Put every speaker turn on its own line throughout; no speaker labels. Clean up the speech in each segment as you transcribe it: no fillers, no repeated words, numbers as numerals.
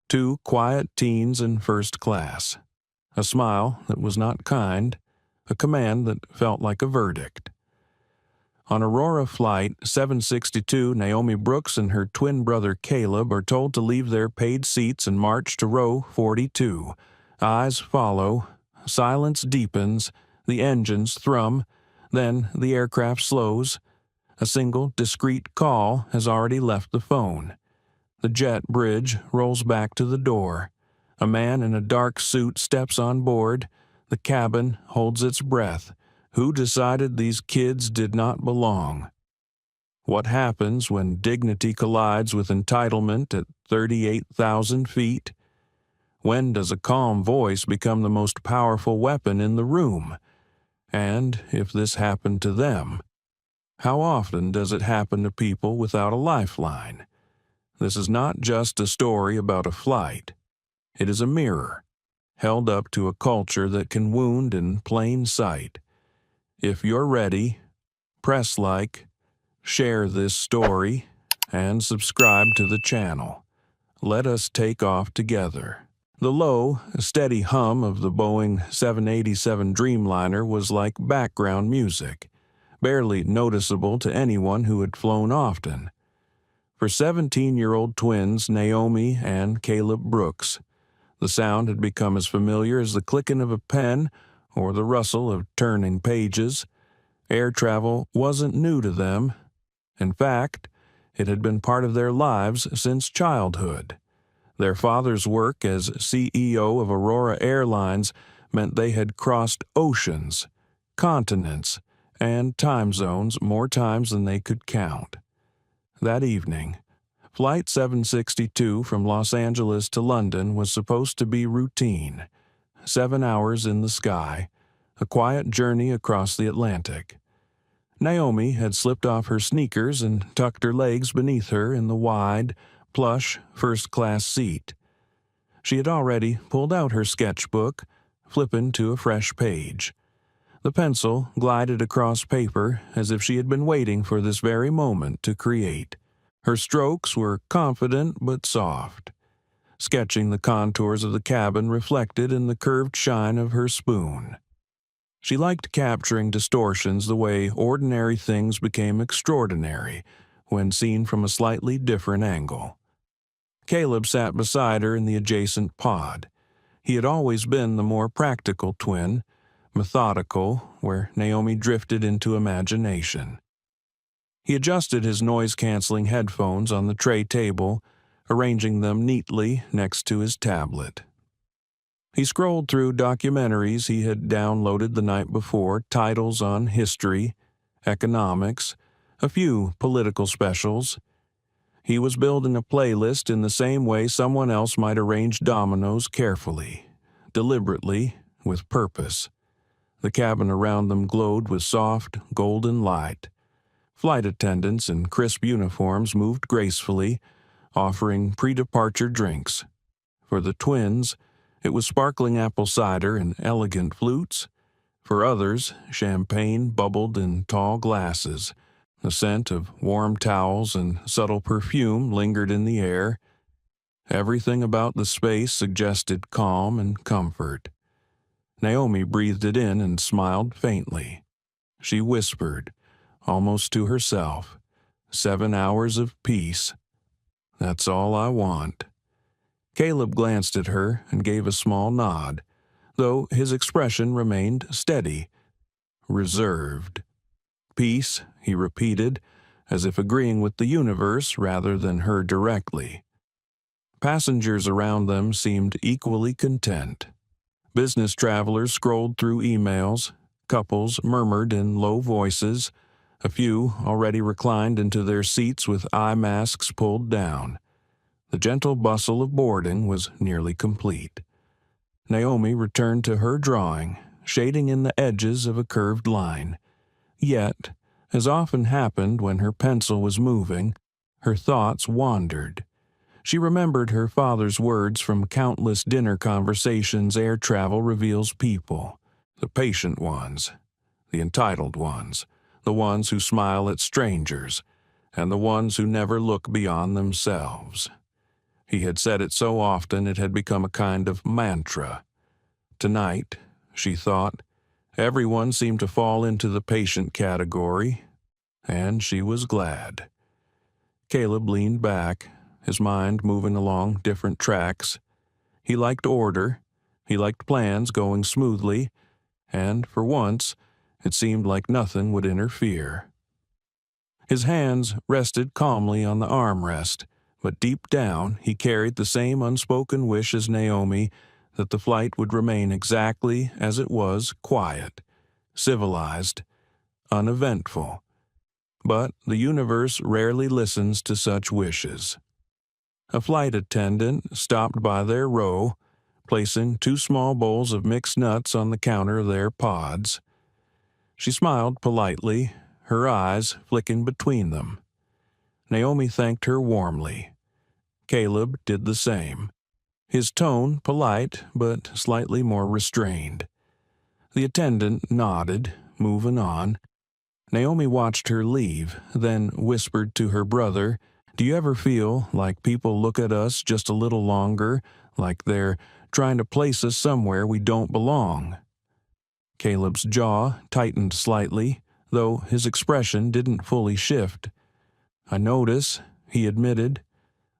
Two quiet teens in first class. A smile that was not kind, a command that felt like a verdict. On Aurora Flight 762, Naomi Brooks and her twin brother Caleb are told to leave their paid seats and march to row 42. Eyes follow, silence deepens, the engines thrum, then the aircraft slows. A single, discreet call has already left the phone. The jet bridge rolls back to the door. A man in a dark suit steps on board. The cabin holds its breath. Who decided these kids did not belong? What happens when dignity collides with entitlement at 38,000 feet? When does a calm voice become the most powerful weapon in the room? And if this happened to them, how often does it happen to people without a lifeline? This is not just a story about a flight. It is a mirror, held up to a culture that can wound in plain sight. If you're ready, press like, share this story, and subscribe to the channel. Let us take off together. The low, steady hum of the Boeing 787 Dreamliner was like background music, barely noticeable to anyone who had flown often. For 17-year-old twins Naomi and Caleb Brooks, the sound had become as familiar as the clicking of a pen or the rustle of turning pages. Air travel wasn't new to them. In fact, it had been part of their lives since childhood. Their father's work as CEO of Aurora Airlines meant they had crossed oceans, continents, and time zones more times than they could count. That evening, Flight 762 from Los Angeles to London was supposed to be routine. 7 hours in the sky, a quiet journey across the Atlantic. Naomi had slipped off her sneakers and tucked her legs beneath her in the wide, plush, first-class seat. She had already pulled out her sketchbook, flipping to a fresh page. The pencil glided across paper as if she had been waiting for this very moment to create. Her strokes were confident but soft, sketching the contours of the cabin reflected in the curved shine of her spoon. She liked capturing distortions the way ordinary things became extraordinary when seen from a slightly different angle. Caleb sat beside her in the adjacent pod. He had always been the more practical twin, methodical, where Naomi drifted into imagination. He adjusted his noise-canceling headphones on the tray table, arranging them neatly next to his tablet. He scrolled through documentaries he had downloaded the night before, titles on history, economics, a few political specials. He was building a playlist in the same way someone else might arrange dominoes carefully, deliberately, with purpose. The cabin around them glowed with soft, golden light. Flight attendants in crisp uniforms moved gracefully, offering pre-departure drinks. For the twins, it was sparkling apple cider and elegant flutes. For others, champagne bubbled in tall glasses. The scent of warm towels and subtle perfume lingered in the air. Everything about the space suggested calm and comfort. Naomi breathed it in and smiled faintly. She whispered, almost to herself, 7 hours of peace. That's all I want. Caleb glanced at her and gave a small nod, though his expression remained steady, reserved. Peace, he repeated, as if agreeing with the universe rather than her directly. Passengers around them seemed equally content. Business travelers scrolled through emails, couples murmured in low voices, a few already reclined into their seats with eye masks pulled down. The gentle bustle of boarding was nearly complete. Naomi returned to her drawing, shading in the edges of a curved line. Yet, as often happened when her pencil was moving, her thoughts wandered. She remembered her father's words from countless dinner conversations air travel reveals people. The patient ones, the entitled ones, the ones who smile at strangers, and the ones who never look beyond themselves. He had said it so often it had become a kind of mantra. Tonight, she thought, everyone seemed to fall into the patient category, and she was glad. Caleb leaned back, his mind moving along different tracks. He liked order, he liked plans going smoothly, and for once, it seemed like nothing would interfere. His hands rested calmly on the armrest, but deep down he carried the same unspoken wish as Naomi that the flight would remain exactly as it was, quiet, civilized, uneventful. But the universe rarely listens to such wishes. A flight attendant stopped by their row, placing 2 small bowls of mixed nuts on the counter of their pods. She smiled politely, her eyes flicking between them. Naomi thanked her warmly. Caleb did the same, his tone polite but slightly more restrained. The attendant nodded, moving on. Naomi watched her leave, then whispered to her brother, "Do you ever feel like people look at us just a little longer, like they're trying to place us somewhere we don't belong?" Caleb's jaw tightened slightly, though his expression didn't fully shift. "I notice," he admitted,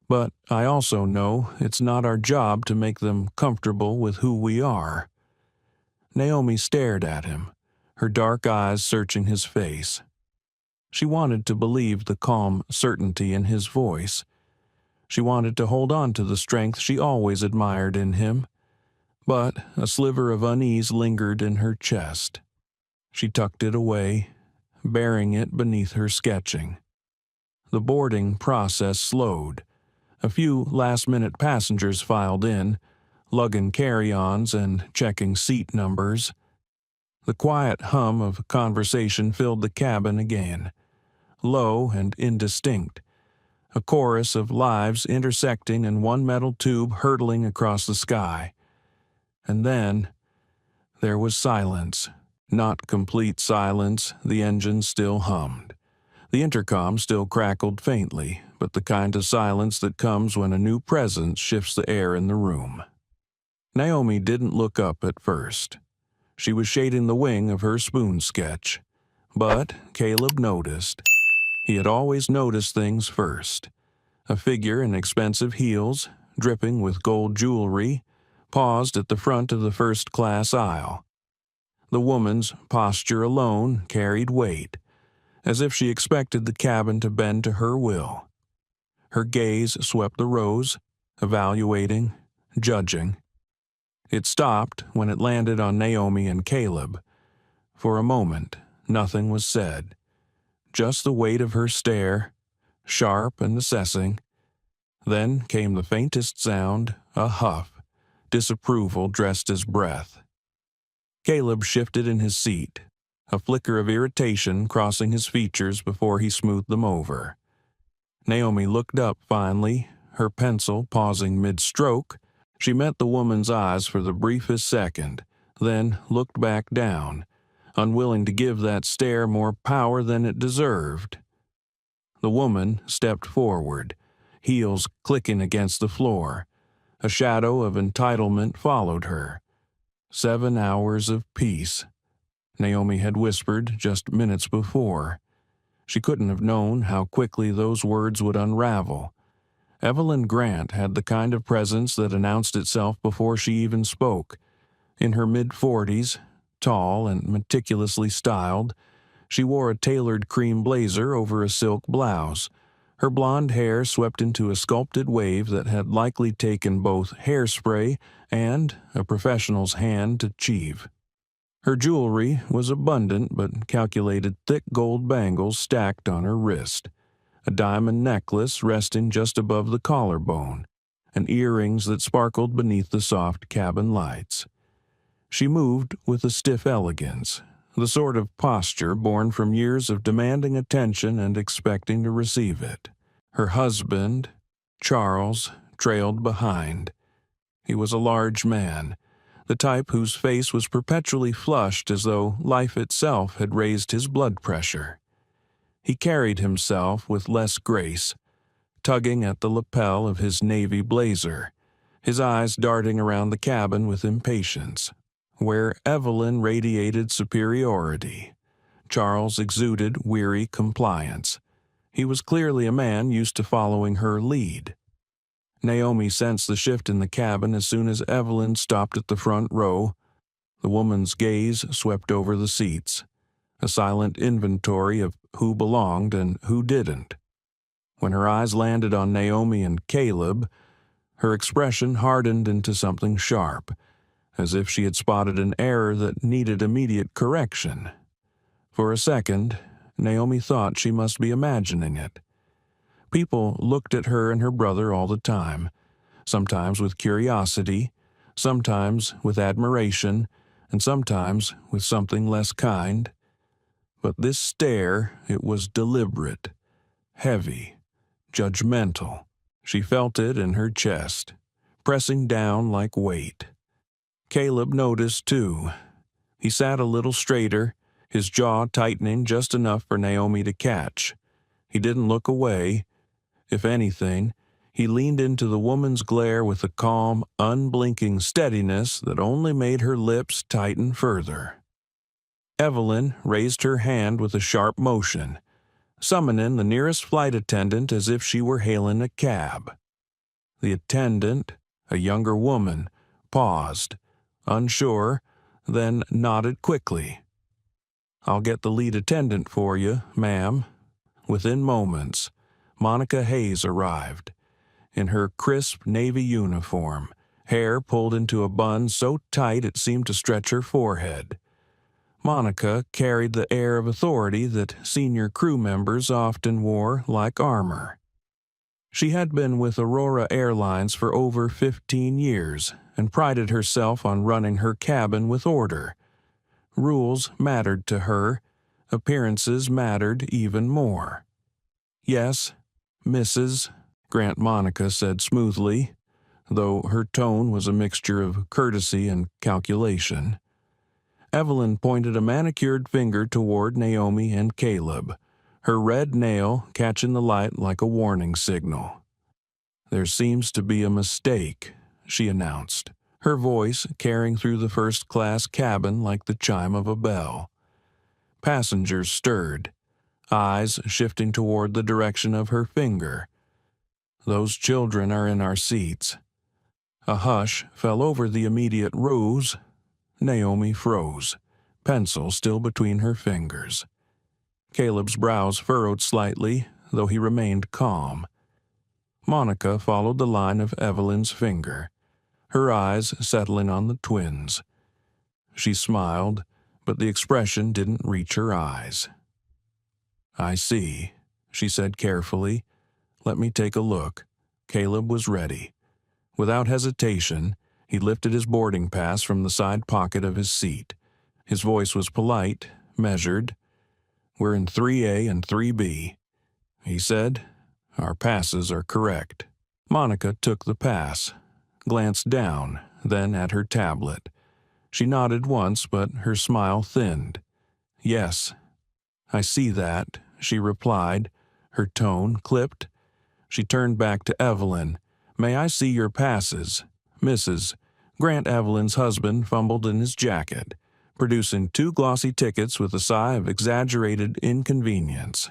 "but I also know it's not our job to make them comfortable with who we are." Naomi stared at him, her dark eyes searching his face. She wanted to believe the calm certainty in his voice. She wanted to hold on to the strength she always admired in him, but a sliver of unease lingered in her chest. She tucked it away, burying it beneath her sketching. The boarding process slowed. A few last-minute passengers filed in, lugging carry-ons and checking seat numbers. The quiet hum of conversation filled the cabin again, low and indistinct, a chorus of lives intersecting in one metal tube hurtling across the sky. And then there was silence. Not complete silence, the engine still hummed. The intercom still crackled faintly, but the kind of silence that comes when a new presence shifts the air in the room. Naomi didn't look up at first. She was shading the wing of her spoon sketch. But Caleb noticed. He had always noticed things first. A figure in expensive heels, dripping with gold jewelry, paused at the front of the first-class aisle. The woman's posture alone carried weight, as if she expected the cabin to bend to her will. Her gaze swept the rows, evaluating, judging. It stopped when it landed on Naomi and Caleb. For a moment, nothing was said. Just the weight of her stare, sharp and assessing. Then came the faintest sound, a huff, disapproval dressed as breath. Caleb shifted in his seat, a flicker of irritation crossing his features before he smoothed them over. Naomi looked up finally, her pencil pausing mid-stroke. She met the woman's eyes for the briefest second, then looked back down, unwilling to give that stare more power than it deserved. The woman stepped forward, heels clicking against the floor. A shadow of entitlement followed her. 7 hours of peace, Naomi had whispered just minutes before. She couldn't have known how quickly those words would unravel. Evelyn Grant had the kind of presence that announced itself before she even spoke. In her mid-40s, tall and meticulously styled, she wore a tailored cream blazer over a silk blouse. Her blonde hair swept into a sculpted wave that had likely taken both hairspray and a professional's hand to achieve. Her jewelry was abundant but calculated thick gold bangles stacked on her wrist, a diamond necklace resting just above the collarbone, and earrings that sparkled beneath the soft cabin lights. She moved with a stiff elegance, the sort of posture born from years of demanding attention and expecting to receive it. Her husband, Charles, trailed behind. He was a large man, the type whose face was perpetually flushed as though life itself had raised his blood pressure. He carried himself with less grace, tugging at the lapel of his navy blazer, his eyes darting around the cabin with impatience. Where Evelyn radiated superiority, Charles exuded weary compliance. He was clearly a man used to following her lead. Naomi sensed the shift in the cabin as soon as Evelyn stopped at the front row. The woman's gaze swept over the seats, a silent inventory of who belonged and who didn't. When her eyes landed on Naomi and Caleb, her expression hardened into something sharp, as if she had spotted an error that needed immediate correction. For a second, Naomi thought she must be imagining it. People looked at her and her brother all the time, sometimes with curiosity, sometimes with admiration, and sometimes with something less kind. But this stare, it was deliberate, heavy, judgmental. She felt it in her chest, pressing down like weight. Caleb noticed, too. He sat a little straighter, his jaw tightening just enough for Naomi to catch. He didn't look away. If anything, he leaned into the woman's glare with a calm, unblinking steadiness that only made her lips tighten further. Evelyn raised her hand with a sharp motion, summoning the nearest flight attendant as if she were hailing a cab. The attendant, a younger woman, paused, unsure, then nodded quickly. "I'll get the lead attendant for you, ma'am." Within moments, Monica Hayes arrived, in her crisp navy uniform, hair pulled into a bun so tight it seemed to stretch her forehead. Monica carried the air of authority that senior crew members often wore like armor. She had been with Aurora Airlines for over 15 years and prided herself on running her cabin with order. Rules mattered to her. Appearances mattered even more. "Yes, Mrs." Grant Monica said smoothly, though her tone was a mixture of courtesy and calculation. Evelyn pointed a manicured finger toward Naomi and Caleb, her red nail catching the light like a warning signal. "There seems to be a mistake," she announced, her voice carrying through the first-class cabin like the chime of a bell. Passengers stirred, eyes shifting toward the direction of her finger. "Those children are in our seats." A hush fell over the immediate rows. Naomi froze, pencil still between her fingers. Caleb's brows furrowed slightly, though he remained calm. Monica followed the line of Evelyn's finger, her eyes settling on the twins. She smiled, but the expression didn't reach her eyes. "I see," she said carefully. "Let me take a look." Caleb was ready. Without hesitation, he lifted his boarding pass from the side pocket of his seat. His voice was polite, measured. "We're in 3A and 3B. He said, "Our passes are correct." Monica took the pass, glanced down, then at her tablet. She nodded once, but her smile thinned. "Yes, I see that," she replied, her tone clipped. She turned back to Evelyn. "May I see your passes, Mrs." Grant Evelyn's husband fumbled in his jacket, producing 2 glossy tickets with a sigh of exaggerated inconvenience.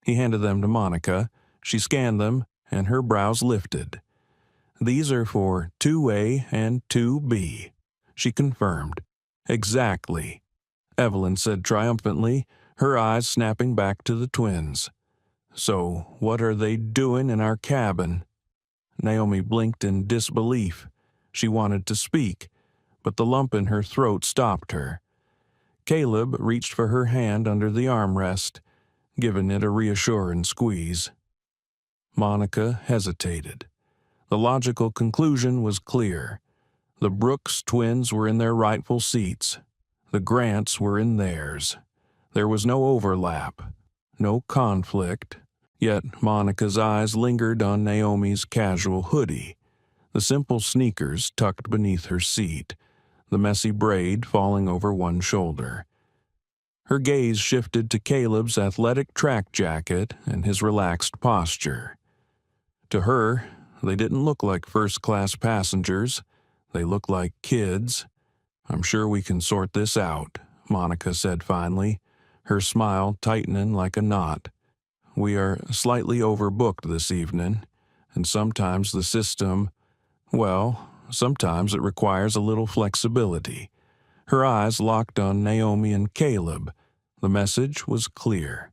He handed them to Monica. She scanned them, and her brows lifted. "These are for 2A and 2B," she confirmed. "Exactly," Evelyn said triumphantly, her eyes snapping back to the twins. "So what are they doing in our cabin?" Naomi blinked in disbelief. She wanted to speak, but the lump in her throat stopped her. Caleb reached for her hand under the armrest, giving it a reassuring squeeze. Monica hesitated. The logical conclusion was clear. The Brooks twins were in their rightful seats. The Grants were in theirs. There was no overlap, no conflict, yet Monica's eyes lingered on Naomi's casual hoodie, the simple sneakers tucked beneath her seat, the messy braid falling over one shoulder. Her gaze shifted to Caleb's athletic track jacket and his relaxed posture. To her, they didn't look like first-class passengers. They looked like kids. "I'm sure we can sort this out," Monica said finally, her smile tightening like a knot. "We are slightly overbooked this evening, and sometimes the system, well, sometimes it requires a little flexibility." Her eyes locked on Naomi and Caleb. The message was clear.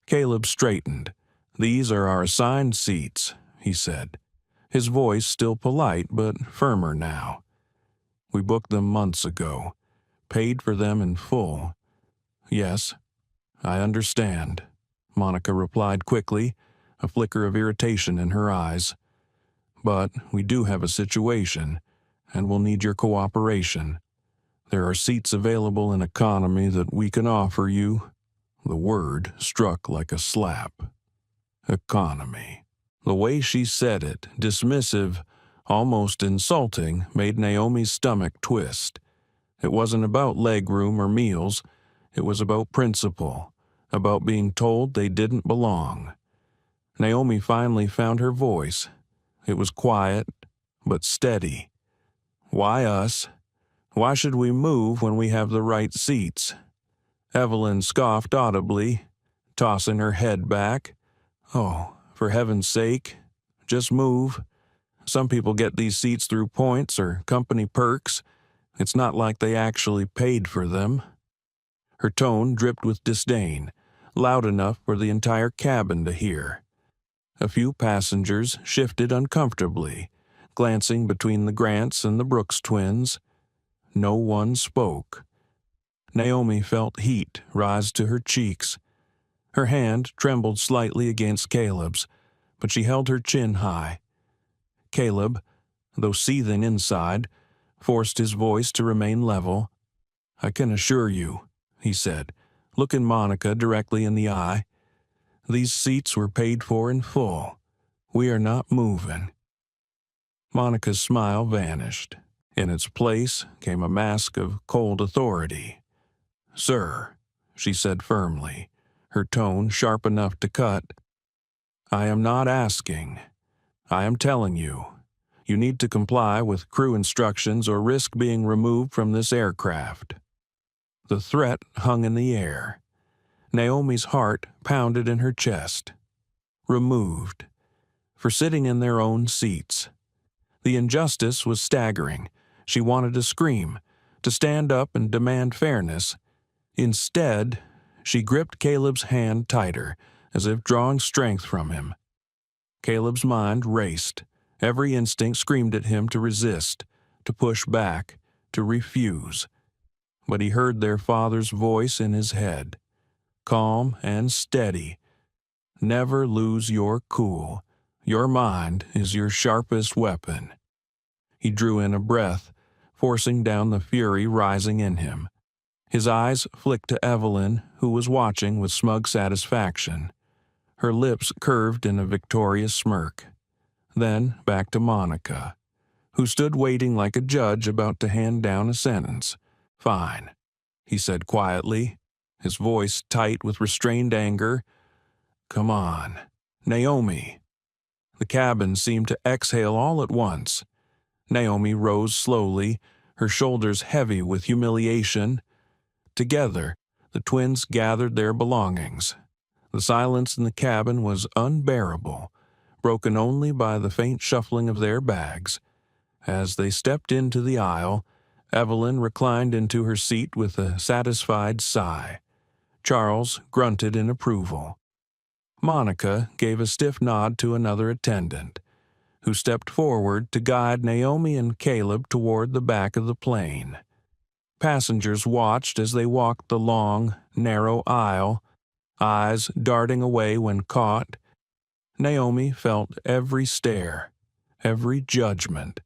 Caleb straightened. "These are our assigned seats," he said, his voice still polite but firmer now. "We booked them months ago, paid for them in full." "Yes, I understand," Monica replied quickly, a flicker of irritation in her eyes. "But we do have a situation, and we'll need your cooperation. There are seats available in economy that we can offer you." The word struck like a slap. Economy. The way she said it, dismissive, almost insulting, made Naomi's stomach twist. It wasn't about legroom or meals. It was about principle, about being told they didn't belong. Naomi finally found her voice. It was quiet, but steady. "Why us? Why should we move when we have the right seats?" Evelyn scoffed audibly, tossing her head back. "Oh, for heaven's sake, just move. Some people get these seats through points or company perks. It's not like they actually paid for them." Her tone dripped with disdain, loud enough for the entire cabin to hear. A few passengers shifted uncomfortably, glancing between the Grants and the Brooks twins. No one spoke. Naomi felt heat rise to her cheeks. Her hand trembled slightly against Caleb's, but she held her chin high. Caleb, though seething inside, forced his voice to remain level. "I can assure you," he said, looking Monica directly in the eye, "these seats were paid for in full. We are not moving." Monica's smile vanished. In its place came a mask of cold authority. "Sir," she said firmly, her tone sharp enough to cut, "I am not asking. I am telling you. You need to comply with crew instructions or risk being removed from this aircraft." The threat hung in the air. Naomi's heart pounded in her chest. Removed. For sitting in their own seats. The injustice was staggering. She wanted to scream, to stand up and demand fairness. Instead, she gripped Caleb's hand tighter, as if drawing strength from him. Caleb's mind raced. Every instinct screamed at him to resist, to push back, to refuse. But he heard their father's voice in his head, calm and steady. "Never lose your cool. Your mind is your sharpest weapon." He drew in a breath, forcing down the fury rising in him. His eyes flicked to Evelyn, who was watching with smug satisfaction. Her lips curved in a victorious smirk. Then back to Monica, who stood waiting like a judge about to hand down a sentence. "Fine," he said quietly, his voice tight with restrained anger. "Come on, Naomi." The cabin seemed to exhale all at once. Naomi rose slowly, her shoulders heavy with humiliation. Together, the twins gathered their belongings. The silence in the cabin was unbearable, broken only by the faint shuffling of their bags. As they stepped into the aisle, Evelyn reclined into her seat with a satisfied sigh. Charles grunted in approval. Monica gave a stiff nod to another attendant, who stepped forward to guide Naomi and Caleb toward the back of the plane. Passengers watched as they walked the long, narrow aisle, eyes darting away when caught. Naomi felt every stare, every judgment,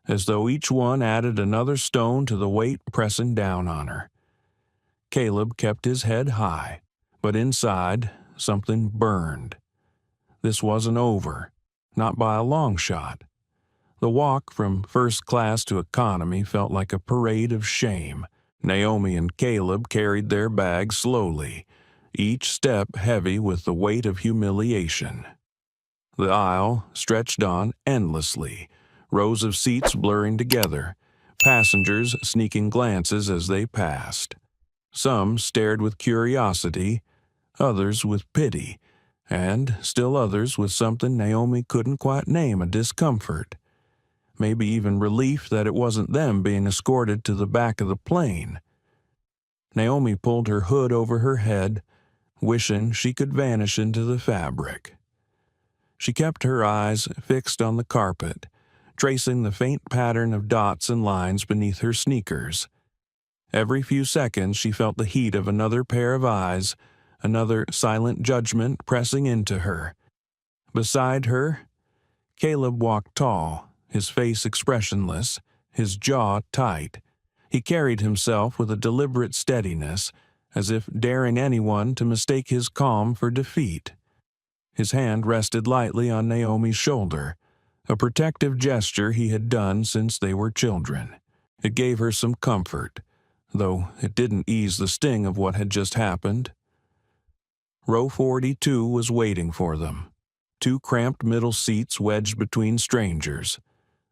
as though each one added another stone to the weight pressing down on her. Caleb kept his head high, but inside, something burned. This wasn't over, not by a long shot. The walk from first class to economy felt like a parade of shame. Naomi and Caleb carried their bags slowly, each step heavy with the weight of humiliation. The aisle stretched on endlessly, rows of seats blurring together, passengers sneaking glances as they passed. Some stared with curiosity, others with pity, and still others with something Naomi couldn't quite name, a discomfort. Maybe even relief that it wasn't them being escorted to the back of the plane. Naomi pulled her hood over her head, wishing she could vanish into the fabric. She kept her eyes fixed on the carpet, tracing the faint pattern of dots and lines beneath her sneakers. Every few seconds she felt the heat of another pair of eyes, another silent judgment pressing into her. Beside her, Caleb walked tall, his face expressionless, his jaw tight. He carried himself with a deliberate steadiness, as if daring anyone to mistake his calm for defeat. His hand rested lightly on Naomi's shoulder, a protective gesture he had done since they were children. It gave her some comfort, though it didn't ease the sting of what had just happened. Row 42 was waiting for them. Two cramped middle seats wedged between strangers.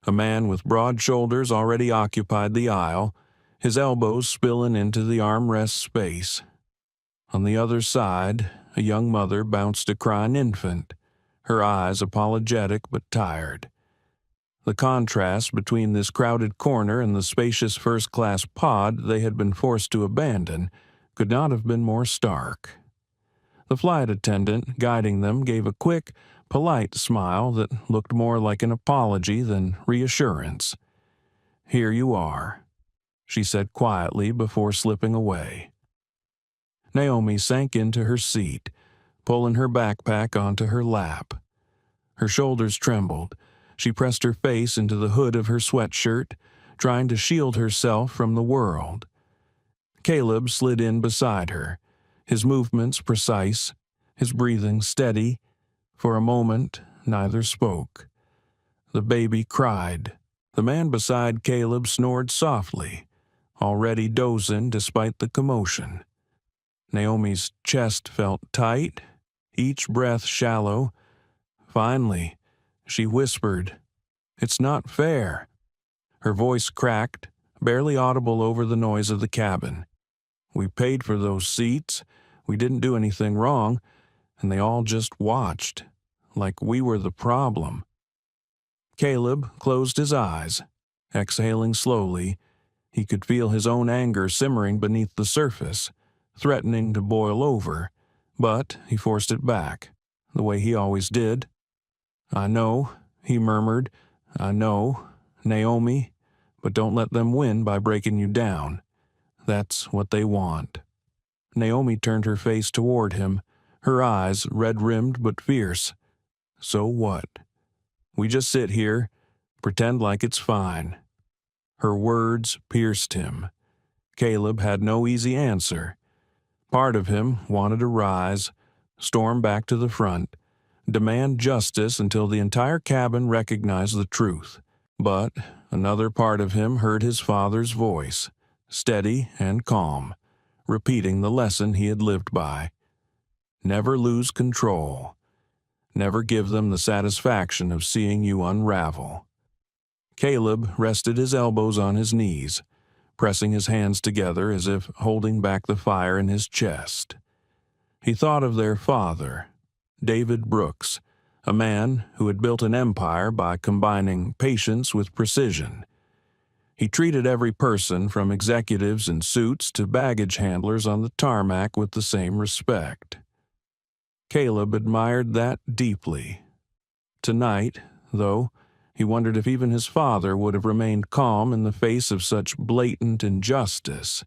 A man with broad shoulders already occupied the aisle, his elbows spilling into the armrest space. On the other side, a young mother bounced a crying infant, her eyes apologetic but tired. The contrast between this crowded corner and the spacious first-class pod they had been forced to abandon could not have been more stark. The flight attendant guiding them gave a quick, polite smile that looked more like an apology than reassurance. "Here you are," she said quietly before slipping away. Naomi sank into her seat, pulling her backpack onto her lap. Her shoulders trembled. She pressed her face into the hood of her sweatshirt, trying to shield herself from the world. Caleb slid in beside her, his movements precise, his breathing steady. For a moment, neither spoke. The baby cried. The man beside Caleb snored softly, already dozing despite the commotion. Naomi's chest felt tight, each breath shallow. Finally, she whispered, "It's not fair." Her voice cracked, barely audible over the noise of the cabin. "We paid for those seats. We didn't do anything wrong, and they all just watched, like we were the problem." Caleb closed his eyes, exhaling slowly. He could feel his own anger simmering beneath the surface, threatening to boil over, but he forced it back, the way he always did. "I know," he murmured. "I know, Naomi, but don't let them win by breaking you down. That's what they want." Naomi turned her face toward him, her eyes red-rimmed but fierce. "So what? We just sit here, pretend like it's fine." Her words pierced him. Caleb had no easy answer. Part of him wanted to rise, storm back to the front, demand justice until the entire cabin recognized the truth. But another part of him heard his father's voice, steady and calm, repeating the lesson he had lived by. Never lose control. Never give them the satisfaction of seeing you unravel. Caleb rested his elbows on his knees, pressing his hands together as if holding back the fire in his chest. He thought of their father, David Brooks, a man who had built an empire by combining patience with precision. He treated every person from executives in suits to baggage handlers on the tarmac with the same respect. Caleb admired that deeply. Tonight, though, he wondered if even his father would have remained calm in the face of such blatant injustice.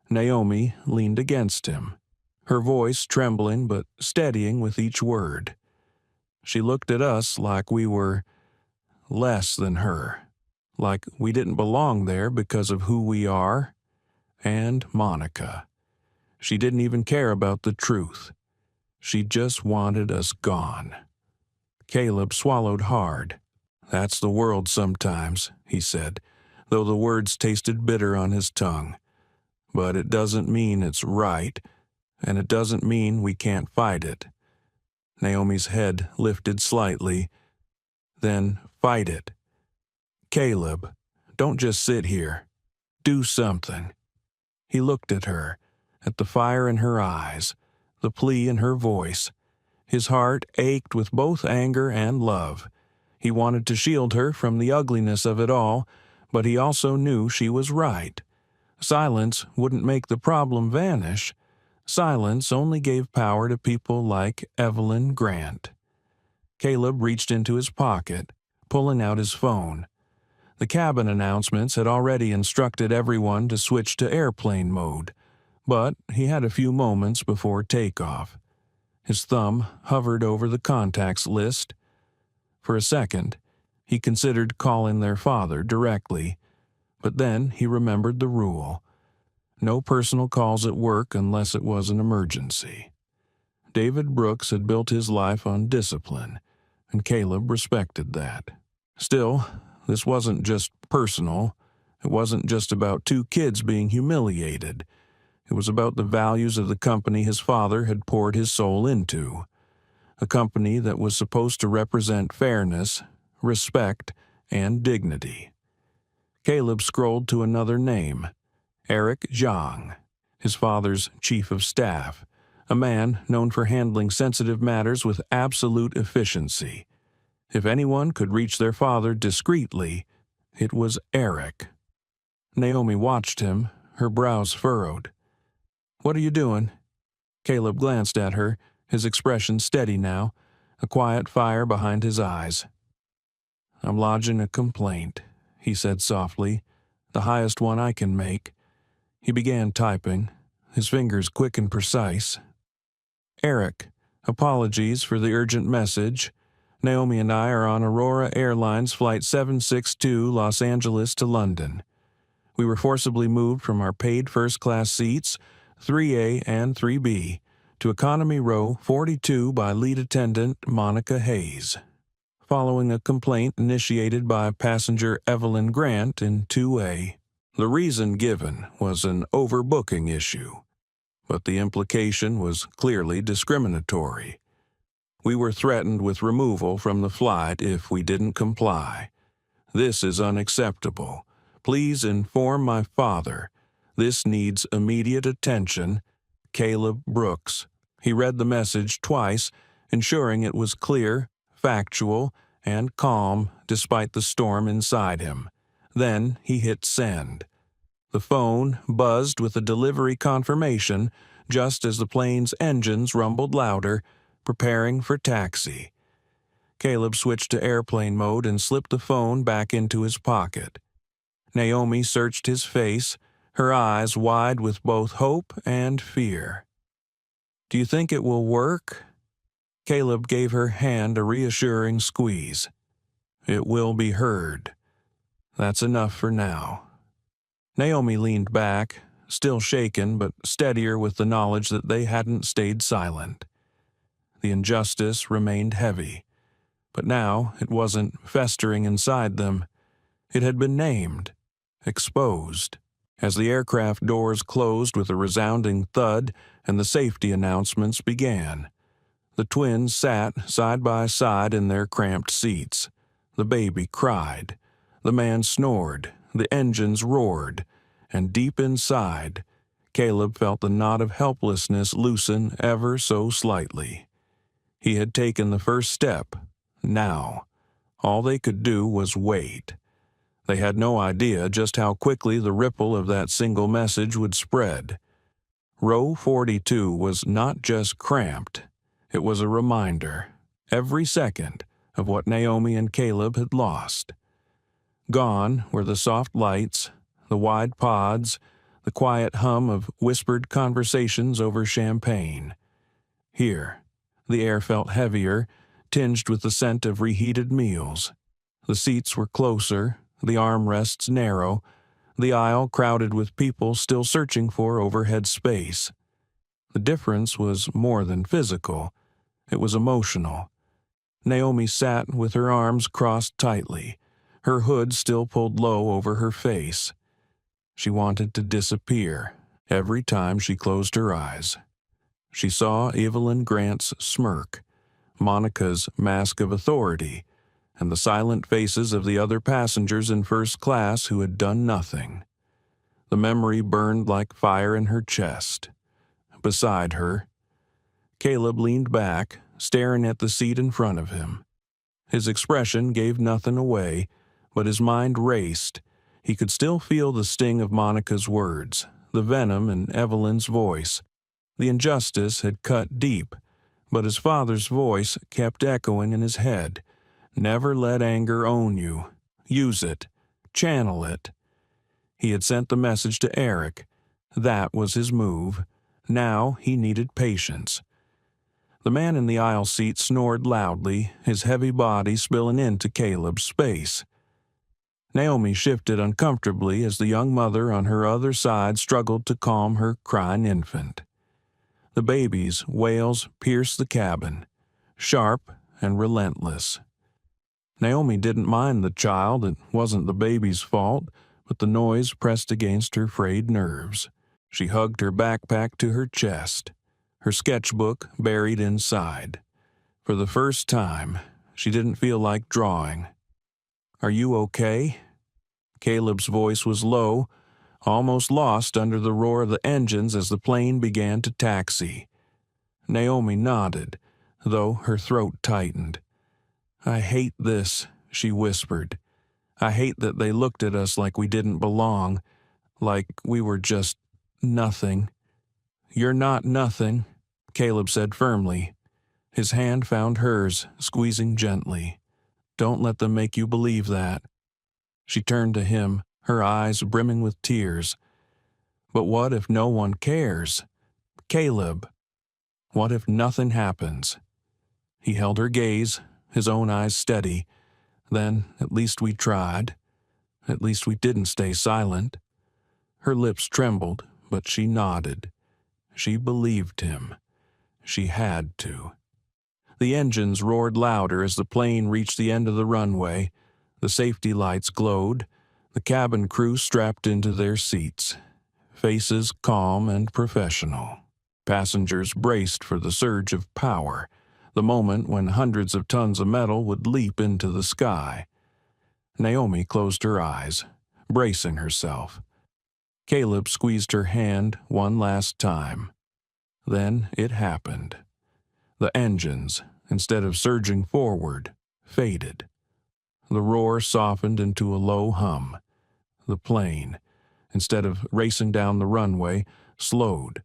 Naomi leaned against him, her voice trembling but steadying with each word. She looked at us like we were less than her, like we didn't belong there because of who we are. And Monica. She didn't even care about the truth. She just wanted us gone. Caleb swallowed hard. "That's the world sometimes," he said, though the words tasted bitter on his tongue. "But it doesn't mean it's right, and it doesn't mean we can't fight it. Naomi's head lifted slightly. Then fight it. Caleb, don't just sit here. Do something. He looked at her, at the fire in her eyes, the plea in her voice. His heart ached with both anger and love. He wanted to shield her from the ugliness of it all, but he also knew she was right. Silence wouldn't make the problem vanish. Silence only gave power to people like Evelyn Grant. Caleb reached into his pocket, pulling out his phone. The cabin announcements had already instructed everyone to switch to airplane mode, but he had a few moments before takeoff. His thumb hovered over the contacts list. For a second, he considered calling their father directly, but then he remembered the rule. No personal calls at work unless it was an emergency. David Brooks had built his life on discipline, and Caleb respected that. Still, this wasn't just personal. It wasn't just about two kids being humiliated. It was about the values of the company his father had poured his soul into. A company that was supposed to represent fairness, respect, and dignity. Caleb scrolled to another name, Eric Zhang, his father's chief of staff, a man known for handling sensitive matters with absolute efficiency. If anyone could reach their father discreetly, it was Eric. Naomi watched him, her brows furrowed. "What are you doing?" Caleb glanced at her, his expression steady now, a quiet fire behind his eyes. "I'm lodging a complaint," he said softly, "the highest one I can make." He began typing, his fingers quick and precise. "Eric, apologies for the urgent message. Naomi and I are on Aurora Airlines Flight 762 Los Angeles to London. We were forcibly moved from our paid first-class seats, 3A and 3B, to economy row 42 by lead attendant Monica Hayes, following a complaint initiated by passenger Evelyn Grant in 2A. The reason given was an overbooking issue, but the implication was clearly discriminatory. We were threatened with removal from the flight if we didn't comply. This is unacceptable. Please inform my father. This needs immediate attention. Caleb Brooks." He read the message twice, ensuring it was clear, factual, and calm despite the storm inside him. Then he hit send. The phone buzzed with a delivery confirmation just as the plane's engines rumbled louder, preparing for taxi. Caleb switched to airplane mode and slipped the phone back into his pocket. Naomi searched his face, her eyes wide with both hope and fear. "Do you think it will work?" Caleb gave her hand a reassuring squeeze. "It will be heard. That's enough for now." Naomi leaned back, still shaken but steadier with the knowledge that they hadn't stayed silent. The injustice remained heavy, but now it wasn't festering inside them. It had been named, exposed. As the aircraft doors closed with a resounding thud and the safety announcements began, the twins sat side by side in their cramped seats. The baby cried. The man snored. The engines roared. And deep inside, Caleb felt the knot of helplessness loosen ever so slightly. He had taken the first step. Now, all they could do was wait. They had no idea just how quickly the ripple of that single message would spread. Row 42 was not just cramped. It was a reminder, every second, of what Naomi and Caleb had lost. Gone were the soft lights, the wide pods, the quiet hum of whispered conversations over champagne. Here, the air felt heavier, tinged with the scent of reheated meals. The seats were closer, the armrests narrow, the aisle crowded with people still searching for overhead space. The difference was more than physical. It was emotional. Naomi sat with her arms crossed tightly, her hood still pulled low over her face. She wanted to disappear every time she closed her eyes. She saw Evelyn Grant's smirk, Monica's mask of authority, and the silent faces of the other passengers in first class who had done nothing. The memory burned like fire in her chest. Beside her, Caleb leaned back, staring at the seat in front of him. His expression gave nothing away, but his mind raced. He could still feel the sting of Monica's words, the venom in Evelyn's voice. The injustice had cut deep, but his father's voice kept echoing in his head. Never let anger own you. Use it. Channel it. He had sent the message to Eric. That was his move. Now he needed patience. The man in the aisle seat snored loudly, his heavy body spilling into Caleb's space. Naomi shifted uncomfortably as the young mother on her other side struggled to calm her crying infant. The baby's wails pierced the cabin, sharp and relentless. Naomi didn't mind the child. It wasn't the baby's fault, but the noise pressed against her frayed nerves. She hugged her backpack to her chest, her sketchbook buried inside. For the first time, she didn't feel like drawing. "Are you okay?" Caleb's voice was low, almost lost under the roar of the engines as the plane began to taxi. Naomi nodded, though her throat tightened. "I hate this," she whispered. "I hate that they looked at us like we didn't belong, like we were just nothing." "You're not nothing," Caleb said firmly. His hand found hers, squeezing gently. "Don't let them make you believe that." She turned to him, her eyes brimming with tears. "But what if no one cares? Caleb, what if nothing happens?" He held her gaze, his own eyes steady. "Then at least we tried. At least we didn't stay silent." Her lips trembled, but she nodded. She believed him. She had to. The engines roared louder as the plane reached the end of the runway. The safety lights glowed. The cabin crew strapped into their seats, faces calm and professional. Passengers braced for the surge of power, the moment when hundreds of tons of metal would leap into the sky. Naomi closed her eyes, bracing herself. Caleb squeezed her hand one last time. Then it happened. The engines, instead of surging forward, faded. The roar softened into a low hum. The plane, instead of racing down the runway, slowed.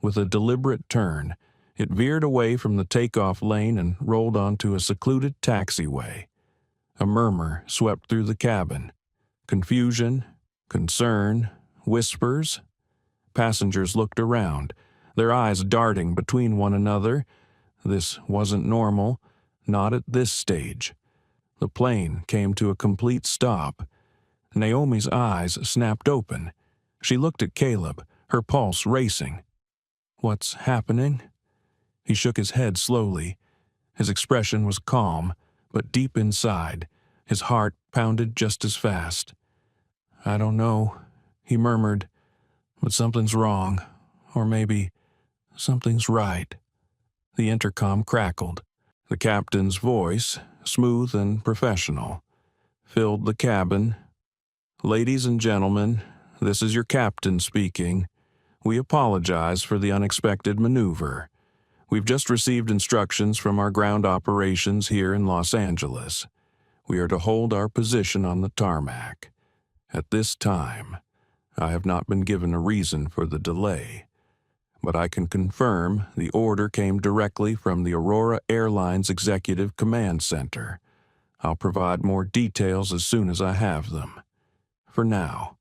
With a deliberate turn, it veered away from the takeoff lane and rolled onto a secluded taxiway. A murmur swept through the cabin. Confusion, concern, whispers. Passengers looked around, their eyes darting between one another. This wasn't normal, not at this stage. The plane came to a complete stop. Naomi's eyes snapped open. She looked at Caleb, her pulse racing. "What's happening?" He shook his head slowly. His expression was calm, but deep inside, his heart pounded just as fast. "I don't know," he murmured, "but something's wrong. Or maybe something's right." The intercom crackled. The captain's voice, smooth and professional, filled the cabin. "Ladies and gentlemen, this is your captain speaking. We apologize for the unexpected maneuver. We've just received instructions from our ground operations here in Los Angeles. We are to hold our position on the tarmac. At this time, I have not been given a reason for the delay, but I can confirm the order came directly from the Aurora Airlines Executive Command Center. I'll provide more details as soon as I have them. For now,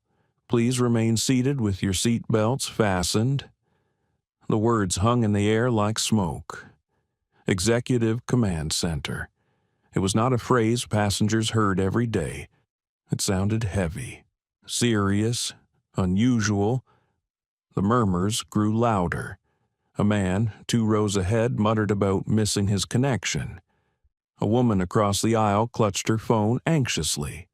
please remain seated with your seat belts fastened." The words hung in the air like smoke. Executive Command Center. It was not a phrase passengers heard every day. It sounded heavy, serious, unusual. The murmurs grew louder. A man 2 rows ahead muttered about missing his connection. A woman across the aisle clutched her phone anxiously.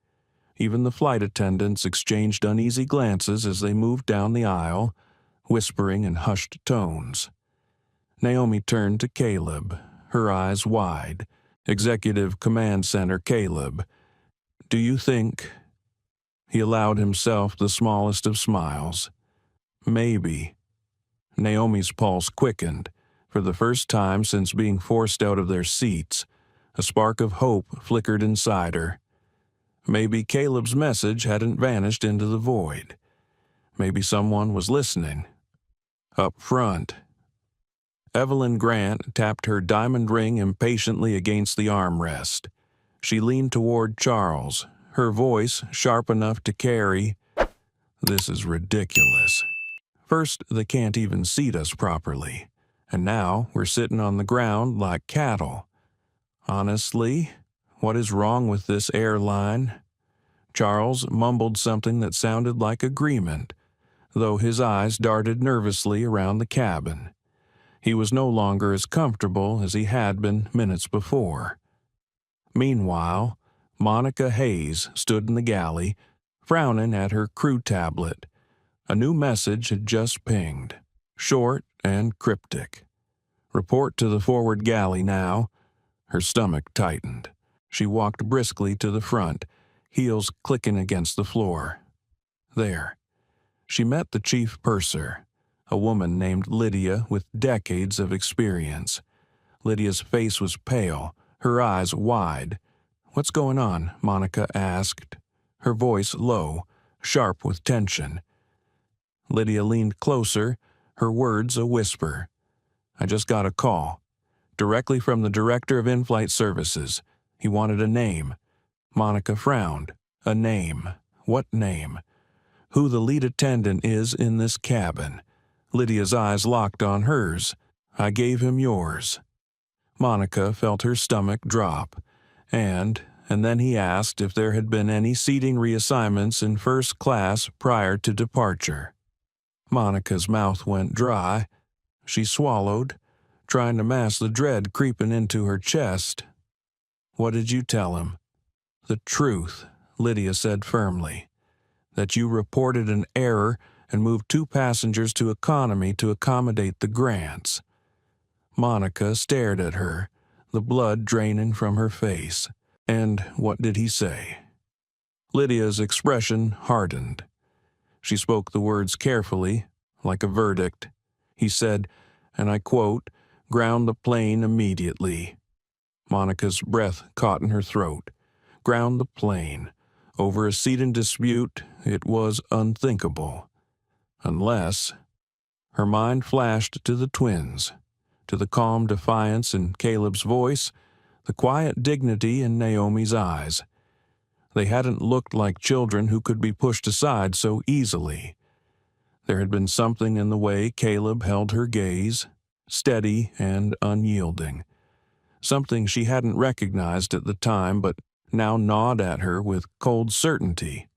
Even the flight attendants exchanged uneasy glances as they moved down the aisle, whispering in hushed tones. Naomi turned to Caleb, her eyes wide. "Executive Command Center, Caleb. Do you think—" He allowed himself the smallest of smiles. "Maybe." Naomi's pulse quickened. For the first time since being forced out of their seats, a spark of hope flickered inside her. Maybe Caleb's message hadn't vanished into the void. Maybe someone was listening. Up front. Evelyn Grant tapped her diamond ring impatiently against the armrest. She leaned toward Charles, her voice sharp enough to carry, "This is ridiculous. First, they can't even seat us properly, and now we're sitting on the ground like cattle. Honestly, what is wrong with this airline?" Charles mumbled something that sounded like agreement, though his eyes darted nervously around the cabin. He was no longer as comfortable as he had been minutes before. Meanwhile, Monica Hayes stood in the galley, frowning at her crew tablet. A new message had just pinged, short and cryptic. "Report to the forward galley now." Her stomach tightened. She walked briskly to the front, heels clicking against the floor. There. She met the chief purser, a woman named Lydia with decades of experience. Lydia's face was pale, her eyes wide. "What's going on?" Monica asked, her voice low, sharp with tension. Lydia leaned closer, her words a whisper. "I just got a call. Directly from the director of in-flight services. He wanted a name." Monica frowned. "A name? What name?" "Who the lead attendant is in this cabin." Lydia's eyes locked on hers. "I gave him yours." Monica felt her stomach drop, and then he asked if there had been any seating reassignments in first class prior to departure. Monica's mouth went dry. She swallowed, trying to mask the dread creeping into her chest. "What did you tell him?" "The truth," Lydia said firmly. "That you reported an error and moved 2 passengers to economy to accommodate the Grants." Monica stared at her, the blood draining from her face. "And what did he say?" Lydia's expression hardened. She spoke the words carefully, like a verdict. He said, and I quote, "Ground the plane immediately." Monica's breath caught in her throat. Ground the plane. Over a seating dispute, it was unthinkable. Unless... Her mind flashed to the twins, to the calm defiance in Caleb's voice, the quiet dignity in Naomi's eyes. They hadn't looked like children who could be pushed aside so easily. There had been something in the way Caleb held her gaze, steady and unyielding. Something she hadn't recognized at the time but now gnawed at her with cold certainty.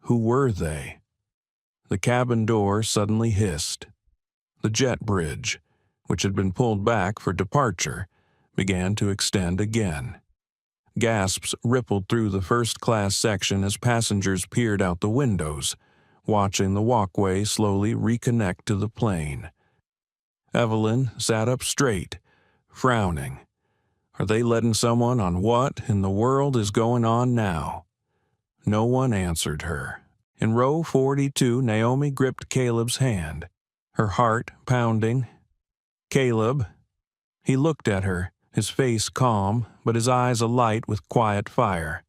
Who were they? The cabin door suddenly hissed. The jet bridge, which had been pulled back for departure, began to extend again. Gasps rippled through the first-class section as passengers peered out the windows, watching the walkway slowly reconnect to the plane. Evelyn sat up straight, frowning. Are they letting someone on? What in the world is going on now? No one answered her. In row 42, Naomi gripped Caleb's hand, her heart pounding. "Caleb." He looked at her, his face calm, but his eyes alight with quiet fire.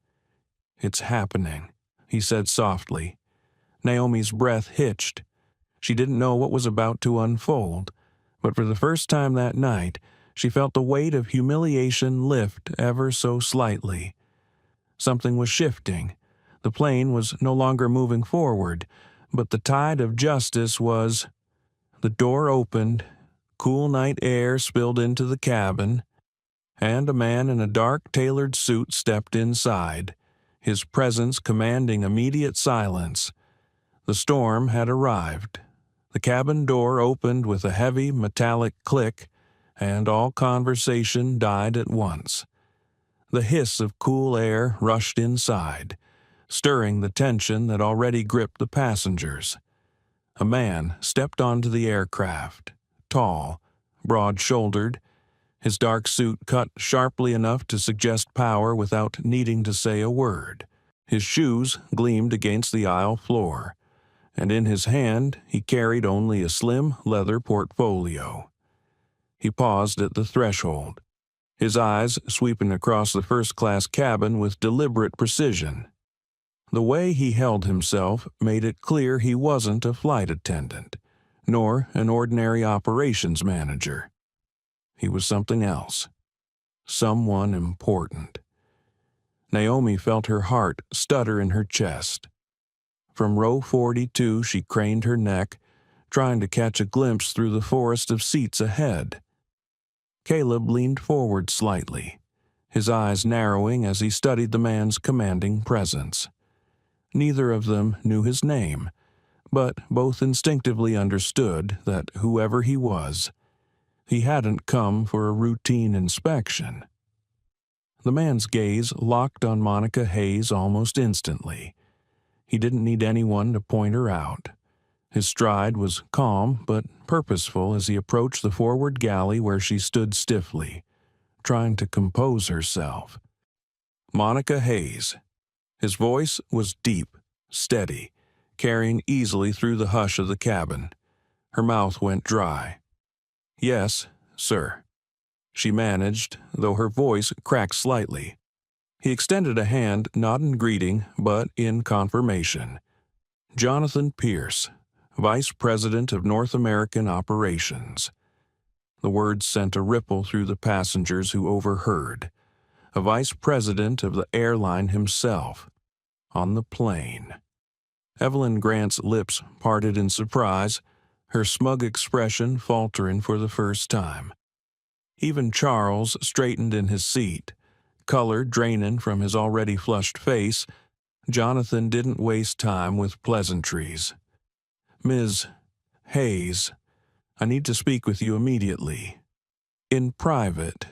"It's happening," he said softly. Naomi's breath hitched. She didn't know what was about to unfold, but for the first time that night, she felt the weight of humiliation lift ever so slightly. Something was shifting. The plane was no longer moving forward, but the tide of justice was... The door opened, cool night air spilled into the cabin, and a man in a dark tailored suit stepped inside, his presence commanding immediate silence. The storm had arrived. The cabin door opened with a heavy metallic click, and all conversation died at once. The hiss of cool air rushed inside, stirring the tension that already gripped the passengers. A man stepped onto the aircraft, tall, broad-shouldered. His dark suit cut sharply enough to suggest power without needing to say a word. His shoes gleamed against the aisle floor, and in his hand he carried only a slim leather portfolio. He paused at the threshold, his eyes sweeping across the first-class cabin with deliberate precision. The way he held himself made it clear he wasn't a flight attendant, nor an ordinary operations manager. He was something else, someone important. Naomi felt her heart stutter in her chest. From row 42 she craned her neck, trying to catch a glimpse through the forest of seats ahead. Caleb leaned forward slightly, his eyes narrowing as he studied the man's commanding presence. Neither of them knew his name, but both instinctively understood that whoever he was, he hadn't come for a routine inspection. The man's gaze locked on Monica Hayes almost instantly. He didn't need anyone to point her out. His stride was calm but purposeful as he approached the forward galley where she stood stiffly, trying to compose herself. Monica Hayes. His voice was deep, steady, carrying easily through the hush of the cabin. Her mouth went dry. "Yes, sir," she managed, though her voice cracked slightly. He extended a hand, not in greeting, but in confirmation. "Jonathan Pierce, Vice President of North American Operations." The words sent a ripple through the passengers who overheard. A vice president of the airline himself, on the plane. Evelyn Grant's lips parted in surprise, her smug expression faltering for the first time. Even Charles straightened in his seat, color draining from his already flushed face. Jonathan didn't waste time with pleasantries. "Ms. Hayes, I need to speak with you immediately. In private."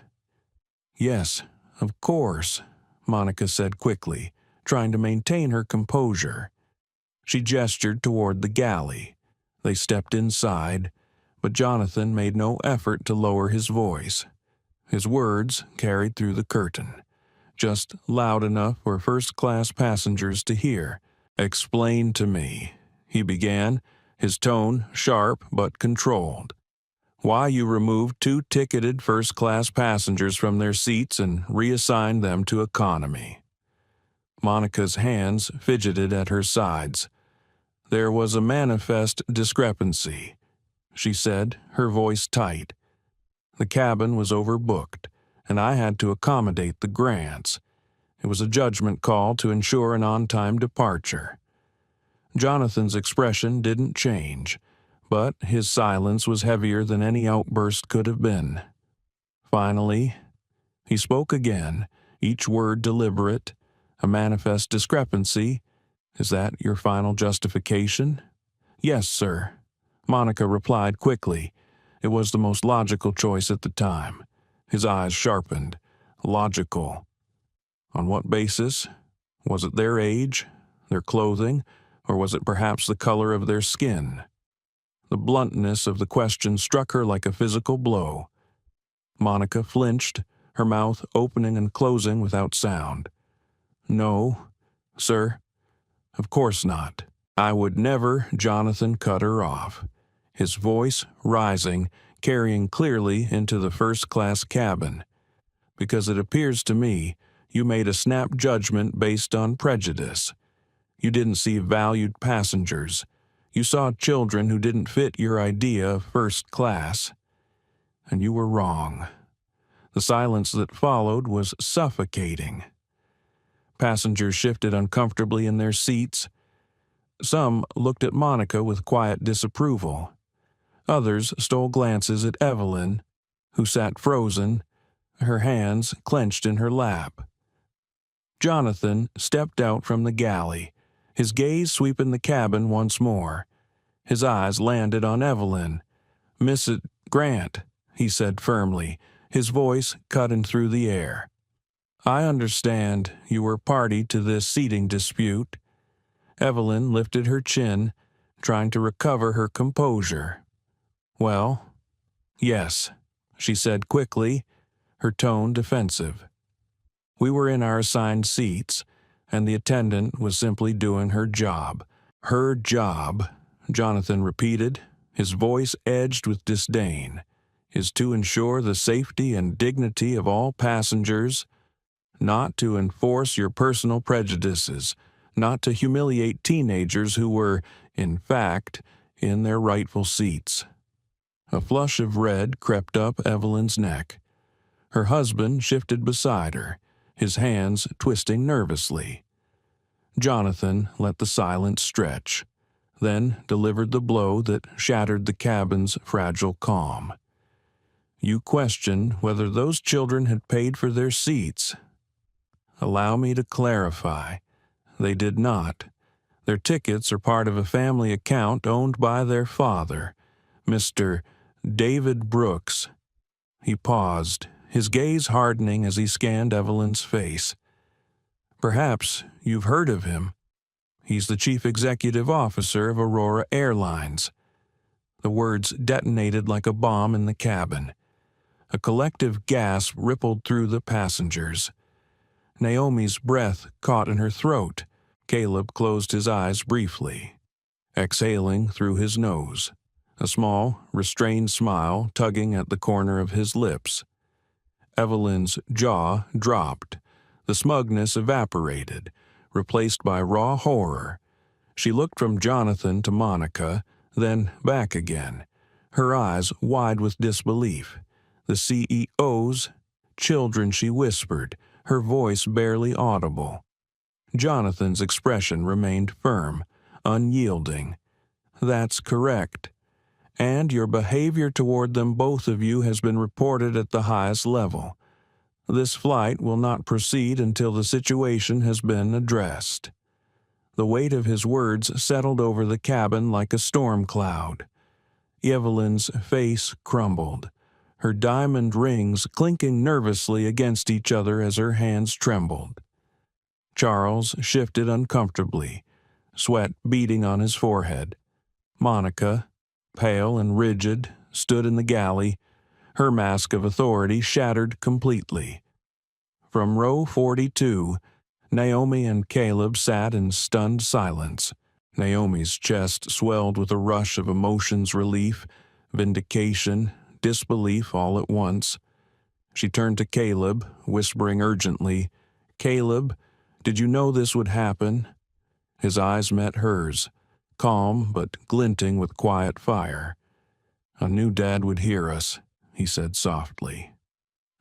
"Yes, of course," Monica said quickly, trying to maintain her composure. She gestured toward the galley. They stepped inside, but Jonathan made no effort to lower his voice. His words carried through the curtain, just loud enough for first-class passengers to hear. "Explain to me," he began, his tone sharp but controlled, "why you removed 2 ticketed first-class passengers from their seats and reassigned them to economy." Monica's hands fidgeted at her sides. "There was a manifest discrepancy," she said, her voice tight. "The cabin was overbooked, and I had to accommodate the Grants. It was a judgment call to ensure an on-time departure." Jonathan's expression didn't change, but his silence was heavier than any outburst could have been. Finally, he spoke again, each word deliberate. "A manifest discrepancy. Is that your final justification?" "Yes, sir," Monica replied quickly. It was the most logical choice at the time. His eyes sharpened. Logical. On what basis? Was it their age, their clothing, or was it perhaps the color of their skin? The bluntness of the question struck her like a physical blow. Monica flinched, her mouth opening and closing without sound. "No, sir. Of course not." "I would never," Jonathan cut her off, his voice rising, carrying clearly into the first-class cabin. "Because it appears to me you made a snap judgment based on prejudice. You didn't see valued passengers. You saw children who didn't fit your idea of first class. And you were wrong." The silence that followed was suffocating. Passengers shifted uncomfortably in their seats. Some looked at Monica with quiet disapproval. Others stole glances at Evelyn, who sat frozen, her hands clenched in her lap. Jonathan stepped out from the galley, his gaze sweeping the cabin once more. His eyes landed on Evelyn. "Mrs. Grant," he said firmly, his voice cutting through the air. "I understand you were party to this seating dispute." Evelyn lifted her chin, trying to recover her composure. "Well, yes," she said quickly, her tone defensive. We were in our assigned seats, and the attendant was simply doing her job. Her job, Jonathan repeated, his voice edged with disdain, is to ensure the safety and dignity of all passengers, not to enforce your personal prejudices, not to humiliate teenagers who were, in fact, in their rightful seats. A flush of red crept up Evelyn's neck. Her husband shifted beside her, his hands twisting nervously. Jonathan let the silence stretch, then delivered the blow that shattered the cabin's fragile calm. You questioned whether those children had paid for their seats. Allow me to clarify. They did not. Their tickets are part of a family account owned by their father, Mr. David Brooks. He paused, his gaze hardening as he scanned Evelyn's face. Perhaps you've heard of him. He's the chief executive officer of Aurora Airlines. The words detonated like a bomb in the cabin. A collective gasp rippled through the passengers. Naomi's breath caught in her throat. Caleb closed his eyes briefly, exhaling through his nose, a small, restrained smile tugging at the corner of his lips. Evelyn's jaw dropped. The smugness evaporated, replaced by raw horror. She looked from Jonathan to Monica, then back again, her eyes wide with disbelief. The CEO's children, she whispered, her voice barely audible. Jonathan's expression remained firm, unyielding. That's correct. And your behavior toward them, both of you, has been reported at the highest level. This flight will not proceed until the situation has been addressed. The weight of his words settled over the cabin like a storm cloud. Evelyn's face crumbled, her diamond rings clinking nervously against each other as her hands trembled. Charles shifted uncomfortably, sweat beading on his forehead. Monica, pale and rigid, stood in the galley, her mask of authority shattered completely. From row 42, Naomi and Caleb sat in stunned silence. Naomi's chest swelled with a rush of emotions, relief, vindication, disbelief all at once. She turned to Caleb, whispering urgently, "Caleb, did you know this would happen?" His eyes met hers, calm but glinting with quiet fire. "I knew Dad would hear us," he said softly.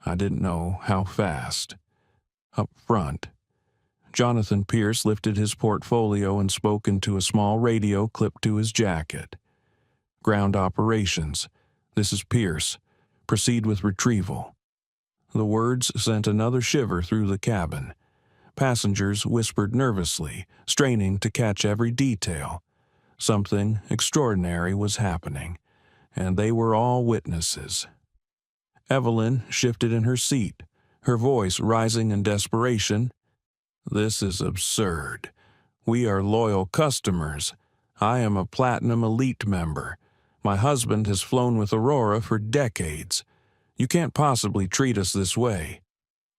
"I didn't know how fast." Up front, Jonathan Pierce lifted his portfolio and spoke into a small radio clipped to his jacket. "Ground operations. This is Pierce. Proceed with retrieval." The words sent another shiver through the cabin. Passengers whispered nervously, straining to catch every detail. Something extraordinary was happening, and they were all witnesses. Evelyn shifted in her seat, her voice rising in desperation. "This is absurd. We are loyal customers. I am a Platinum Elite member. My husband has flown with Aurora for decades. You can't possibly treat us this way."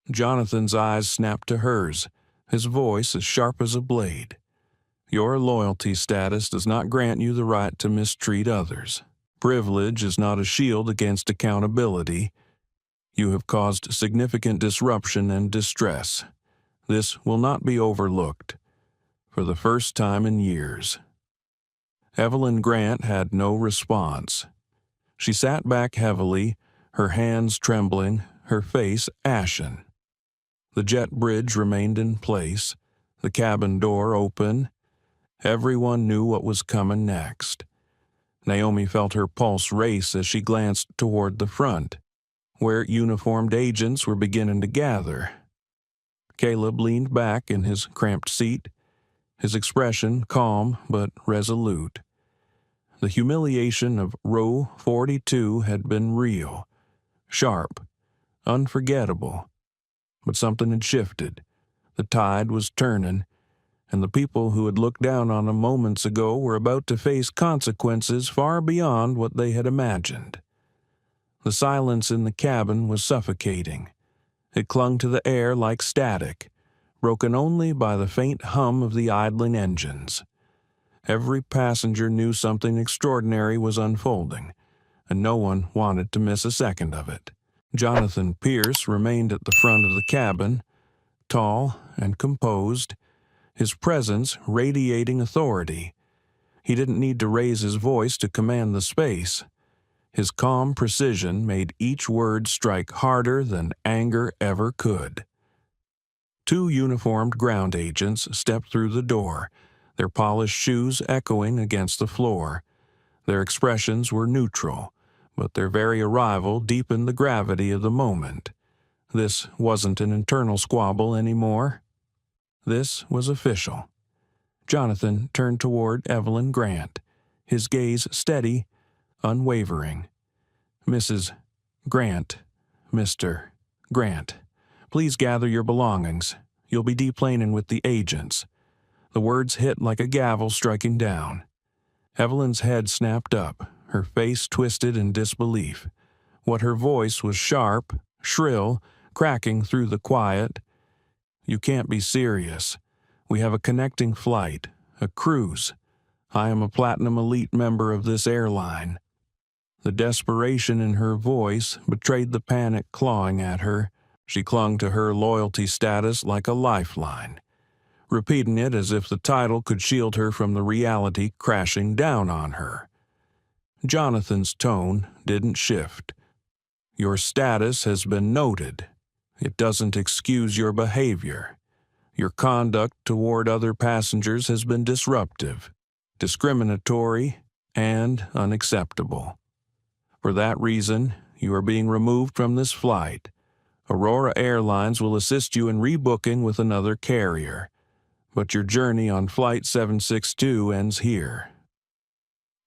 Jonathan's eyes snapped to hers, his voice as sharp as a blade. "Your loyalty status does not grant you the right to mistreat others. Privilege is not a shield against accountability. You have caused significant disruption and distress. This will not be overlooked. For the first time in years." Evelyn Grant had no response. She sat back heavily, her hands trembling, her face ashen. The jet bridge remained in place, the cabin door open. Everyone knew what was coming next. Naomi felt her pulse race as she glanced toward the front, where uniformed agents were beginning to gather. Caleb leaned back in his cramped seat, his expression calm but resolute. The humiliation of row 42 had been real, sharp, unforgettable. But something had shifted. The tide was turning, and the people who had looked down on them moments ago were about to face consequences far beyond what they had imagined. The silence in the cabin was suffocating. It clung to the air like static, broken only by the faint hum of the idling engines. Every passenger knew something extraordinary was unfolding, and no one wanted to miss a second of it. Jonathan Pierce remained at the front of the cabin, tall and composed, his presence radiating authority. He didn't need to raise his voice to command the space. His calm precision made each word strike harder than anger ever could. 2 uniformed ground agents stepped through the door, their polished shoes echoing against the floor. Their expressions were neutral, but their very arrival deepened the gravity of the moment. This wasn't an internal squabble anymore. This was official. Jonathan turned toward Evelyn Grant, his gaze steady, unwavering. "Mrs. Grant, Mr. Grant, please gather your belongings. You'll be deplaning with the agents." The words hit like a gavel striking down. Evelyn's head snapped up, her face twisted in disbelief. What her voice was sharp, shrill, cracking through the quiet. "You can't be serious. We have a connecting flight, a cruise. I am a Platinum Elite member of this airline." The desperation in her voice betrayed the panic clawing at her. She clung to her loyalty status like a lifeline, repeating it as if the title could shield her from the reality crashing down on her. Jonathan's tone didn't shift. "Your status has been noted. It doesn't excuse your behavior. Your conduct toward other passengers has been disruptive, discriminatory, and unacceptable. For that reason, you are being removed from this flight. Aurora Airlines will assist you in rebooking with another carrier, but your journey on Flight 762 ends here."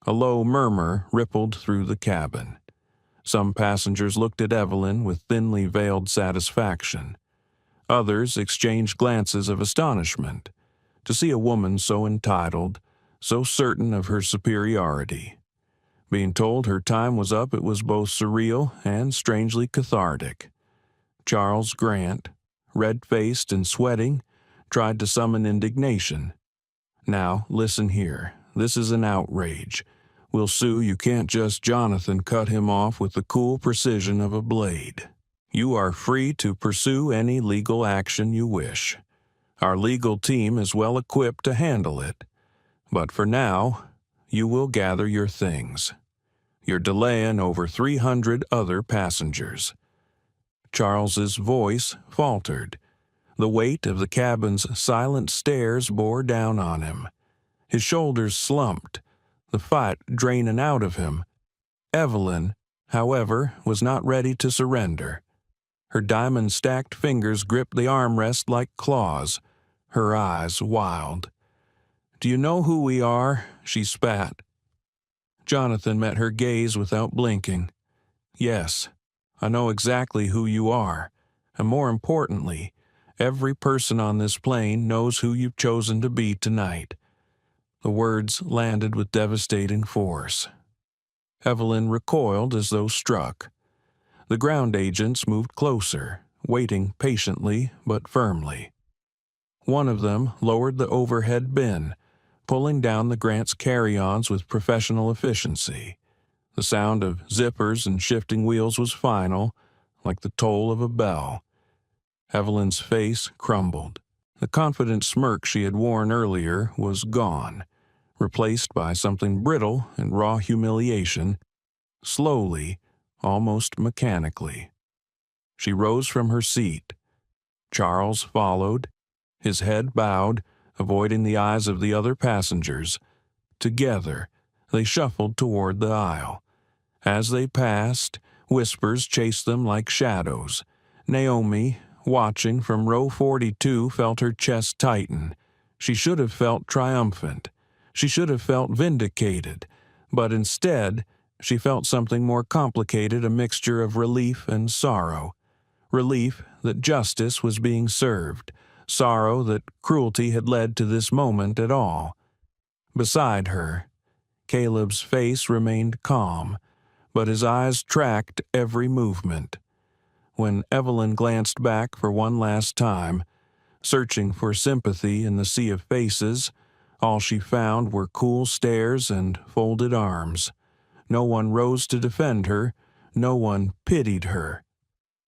A low murmur rippled through the cabin. Some passengers looked at Evelyn with thinly veiled satisfaction. Others exchanged glances of astonishment to see a woman so entitled, so certain of her superiority. Being told her time was up, it was both surreal and strangely cathartic. Charles Grant, red-faced and sweating, tried to summon indignation. "Now, listen here. This is an outrage. We'll sue. You can't just Jonathan cut him off with the cool precision of a blade. You are free to pursue any legal action you wish. Our legal team is well equipped to handle it. But for now, you will gather your things. You're delaying over 300 other passengers." Charles's voice faltered. The weight of the cabin's silent stairs bore down on him. His shoulders slumped, the fight draining out of him. Evelyn, however, was not ready to surrender. Her diamond-stacked fingers gripped the armrest like claws, her eyes wild. "Do you know who we are?" she spat. Jonathan met her gaze without blinking. "Yes, I know exactly who you are, and more importantly, every person on this plane knows who you've chosen to be tonight." The words landed with devastating force. Evelyn recoiled as though struck. The ground agents moved closer, waiting patiently but firmly. One of them lowered the overhead bin, pulling down the Grant's carry-ons with professional efficiency. The sound of zippers and shifting wheels was final, like the toll of a bell. Evelyn's face crumbled. The confident smirk she had worn earlier was gone, replaced by something brittle and raw humiliation. Slowly, almost mechanically, she rose from her seat. Charles followed, his head bowed, avoiding the eyes of the other passengers. Together, they shuffled toward the aisle. As they passed, whispers chased them like shadows. Naomi, watching from row 42, felt her chest tighten. She should have felt triumphant. She should have felt vindicated. But instead, she felt something more complicated, a mixture of relief and sorrow. Relief that justice was being served. Sorrow that cruelty had led to this moment at all. Beside her, Caleb's face remained calm, but his eyes tracked every movement. When Evelyn glanced back for one last time, searching for sympathy in the sea of faces, all she found were cool stares and folded arms. No one rose to defend her, no one pitied her.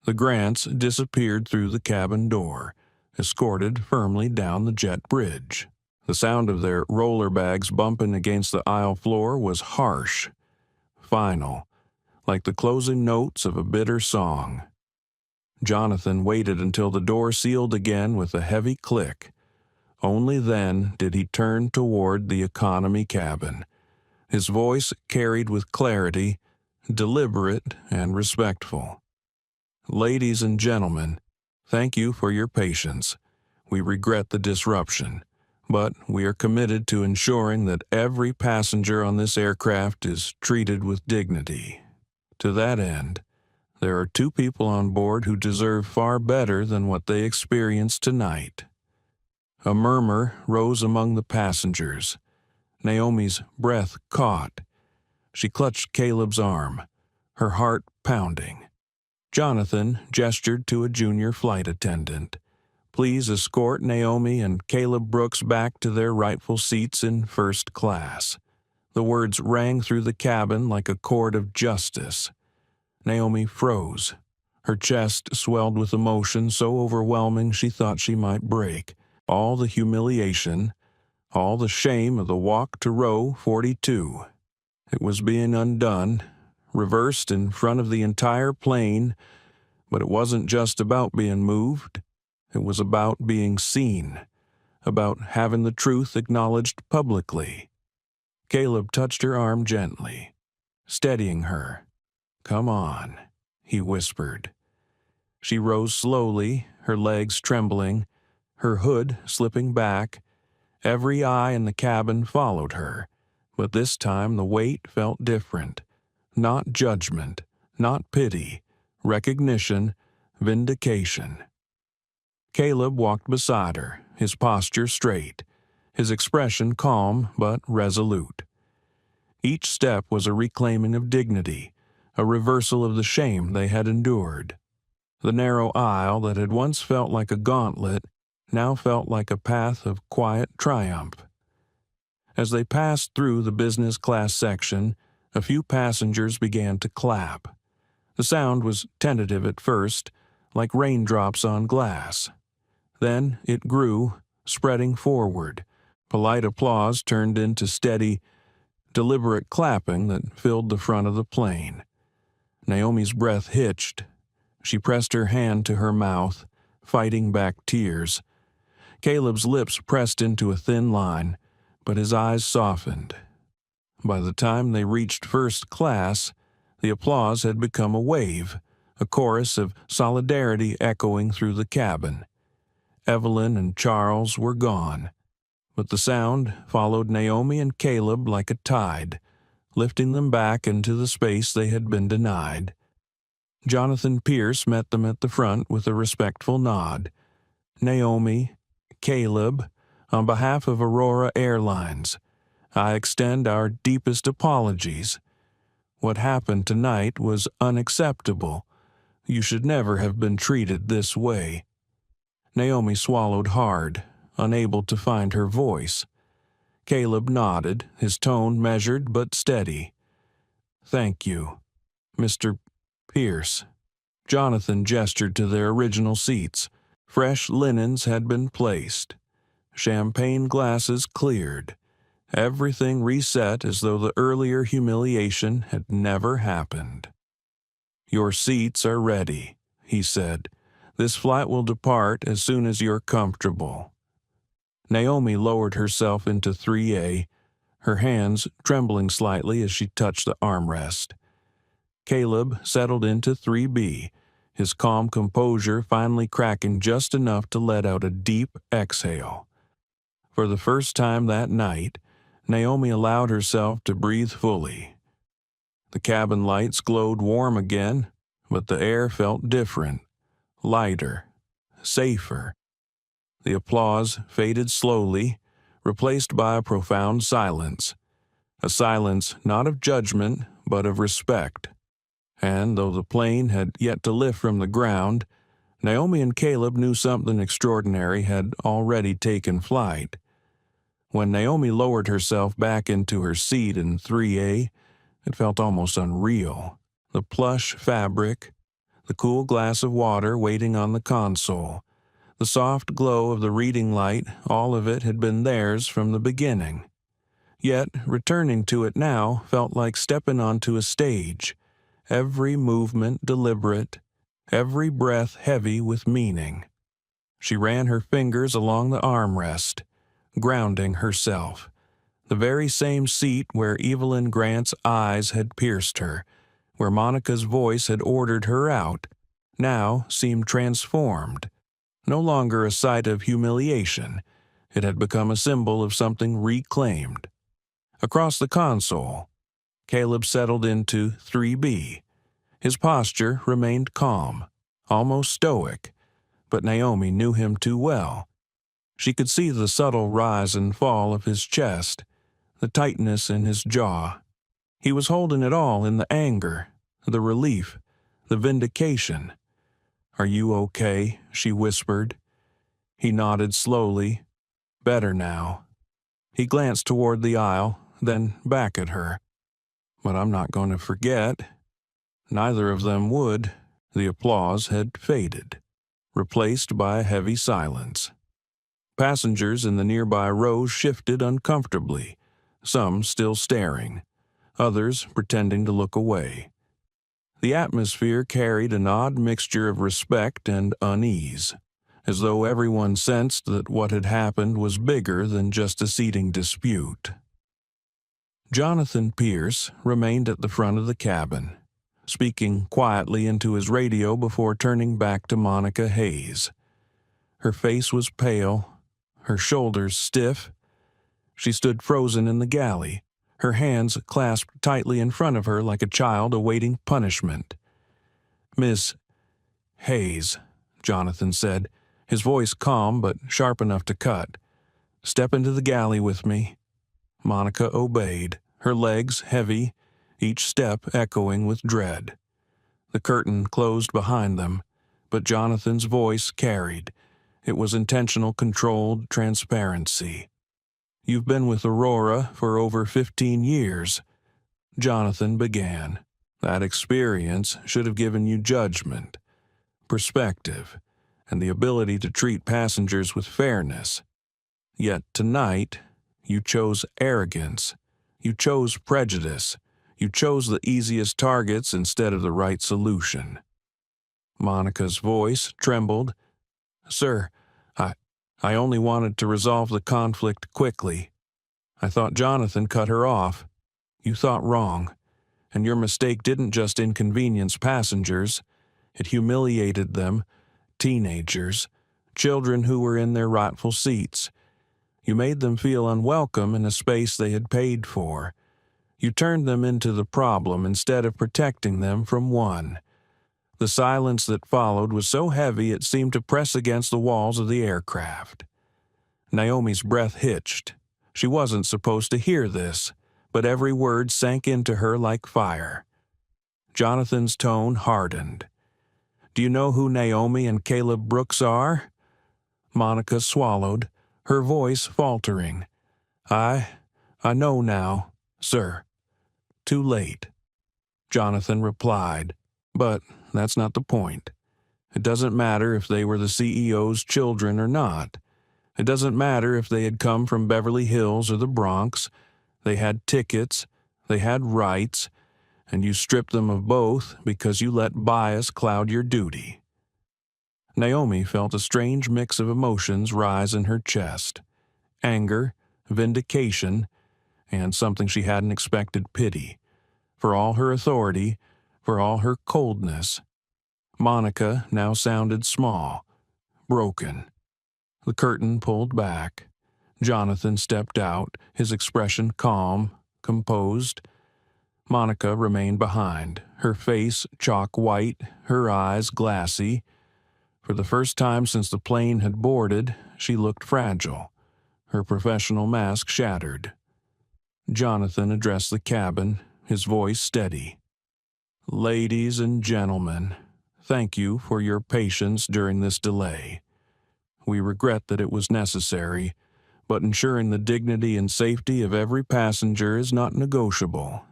The Grants disappeared through the cabin door, escorted firmly down the jet bridge. The sound of their roller bags bumping against the aisle floor was harsh, final, like the closing notes of a bitter song. Jonathan waited until the door sealed again with a heavy click. Only then did he turn toward the economy cabin. His voice carried with clarity, deliberate and respectful. "Ladies and gentlemen, thank you for your patience. We regret the disruption, but we are committed to ensuring that every passenger on this aircraft is treated with dignity. To that end, there are 2 people on board who deserve far better than what they experienced tonight." A murmur rose among the passengers. Naomi's breath caught. She clutched Caleb's arm, her heart pounding. Jonathan gestured to a junior flight attendant. "Please escort Naomi and Caleb Brooks back to their rightful seats in first class." The words rang through the cabin like a chord of justice. Naomi froze. Her chest swelled with emotion so overwhelming she thought she might break. All the humiliation, all the shame of the walk to row 42. It was being undone, reversed in front of the entire plane, but it wasn't just about being moved. It was about being seen, about having the truth acknowledged publicly. Caleb touched her arm gently, steadying her. "Come on," he whispered. She rose slowly, her legs trembling, her hood slipping back. Every eye in the cabin followed her, but this time the weight felt different. Not judgment, not pity, recognition, vindication. Caleb walked beside her, his posture straight, his expression calm but resolute. Each step was a reclaiming of dignity, a reversal of the shame they had endured. The narrow aisle that had once felt like a gauntlet now felt like a path of quiet triumph. As they passed through the business class section, a few passengers began to clap. The sound was tentative at first, like raindrops on glass. Then it grew, spreading forward. Polite applause turned into steady, deliberate clapping that filled the front of the plane. Naomi's breath hitched. She pressed her hand to her mouth, fighting back tears. Caleb's lips pressed into a thin line, but his eyes softened. By the time they reached first class, the applause had become a wave, a chorus of solidarity echoing through the cabin. Evelyn and Charles were gone, but the sound followed Naomi and Caleb like a tide, lifting them back into the space they had been denied. Jonathan Pierce met them at the front with a respectful nod. "Naomi, Caleb, on behalf of Aurora Airlines, I extend our deepest apologies. What happened tonight was unacceptable. You should never have been treated this way." Naomi swallowed hard, unable to find her voice. Caleb nodded, his tone measured but steady. "Thank you, Mr. Pierce." Jonathan gestured to their original seats. Fresh linens had been placed. Champagne glasses cleared. Everything reset as though the earlier humiliation had never happened. "Your seats are ready," he said. "This flight will depart as soon as you're comfortable." Naomi lowered herself into 3A, her hands trembling slightly as she touched the armrest. Caleb settled into 3B, his calm composure finally cracking just enough to let out a deep exhale. For the first time that night, Naomi allowed herself to breathe fully. The cabin lights glowed warm again, but the air felt different, lighter, safer. The applause faded slowly, replaced by a profound silence. A silence not of judgment, but of respect. And though the plane had yet to lift from the ground, Naomi and Caleb knew something extraordinary had already taken flight. When Naomi lowered herself back into her seat in 3A, it felt almost unreal. The plush fabric, the cool glass of water waiting on the console, the soft glow of the reading light, all of it had been theirs from the beginning. Yet, returning to it now felt like stepping onto a stage, every movement deliberate, every breath heavy with meaning. She ran her fingers along the armrest, grounding herself. The very same seat where Evelyn Grant's eyes had pierced her, where Monica's voice had ordered her out, now seemed transformed. No longer a sight of humiliation, it had become a symbol of something reclaimed. Across the console, Caleb settled into 3B. His posture remained calm, almost stoic, but Naomi knew him too well. She could see the subtle rise and fall of his chest, the tightness in his jaw. He was holding it all in the anger, the relief, the vindication. "Are you okay?" she whispered. He nodded slowly. "Better now." He glanced toward the aisle, then back at her. "But I'm not going to forget." Neither of them would. The applause had faded, replaced by a heavy silence. Passengers in the nearby rows shifted uncomfortably, some still staring, others pretending to look away. The atmosphere carried an odd mixture of respect and unease, as though everyone sensed that what had happened was bigger than just a seating dispute. Jonathan Pierce remained at the front of the cabin, speaking quietly into his radio before turning back to Monica Hayes. Her face was pale, her shoulders stiff. She stood frozen in the galley, her hands clasped tightly in front of her like a child awaiting punishment. "Miss Hayes," Jonathan said, his voice calm but sharp enough to cut. "Step into the galley with me." Monica obeyed, her legs heavy, each step echoing with dread. The curtain closed behind them, but Jonathan's voice carried. It was intentional, controlled transparency. "You've been with Aurora for over 15 years. Jonathan began. "That experience should have given you judgment, perspective, and the ability to treat passengers with fairness. Yet tonight, you chose arrogance. You chose prejudice. You chose the easiest targets instead of the right solution." Monica's voice trembled. "Sir, I only wanted to resolve the conflict quickly." "I thought Jonathan cut her off." "You thought wrong. And your mistake didn't just inconvenience passengers. It humiliated them, teenagers, children who were in their rightful seats. You made them feel unwelcome in a space they had paid for. You turned them into the problem instead of protecting them from one." The silence that followed was so heavy it seemed to press against the walls of the aircraft. Naomi's breath hitched. She wasn't supposed to hear this, but every word sank into her like fire. Jonathan's tone hardened. "Do you know who Naomi and Caleb Brooks are?" Monica swallowed, her voice faltering. I know now, sir." "Too late," Jonathan replied. "But that's not the point. It doesn't matter if they were the CEO's children or not. It doesn't matter if they had come from Beverly Hills or the Bronx. They had tickets, they had rights, and you stripped them of both because you let bias cloud your duty." Naomi felt a strange mix of emotions rise in her chest. Anger, vindication, and something she hadn't expected, pity. For all her authority, for all her coldness. Monica now sounded small, broken. The curtain pulled back. Jonathan stepped out, his expression calm, composed. Monica remained behind, her face chalk white, her eyes glassy. For the first time since the plane had boarded, she looked fragile, her professional mask shattered. Jonathan addressed the cabin, his voice steady. Ladies and gentlemen, thank you for your patience during this delay. We regret that it was necessary, but ensuring the dignity and safety of every passenger is not negotiable.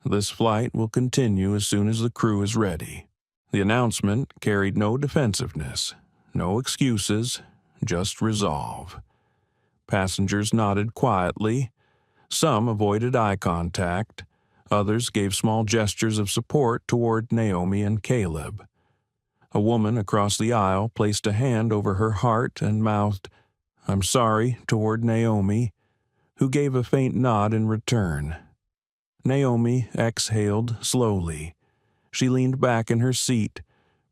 This flight will continue as soon as the crew is ready. The announcement carried no defensiveness, no excuses, just resolve. Passengers nodded quietly. Some avoided eye contact. Others gave small gestures of support toward Naomi and Caleb. A woman across the aisle placed a hand over her heart and mouthed, "I'm sorry," toward Naomi, who gave a faint nod in return. Naomi exhaled slowly. She leaned back in her seat,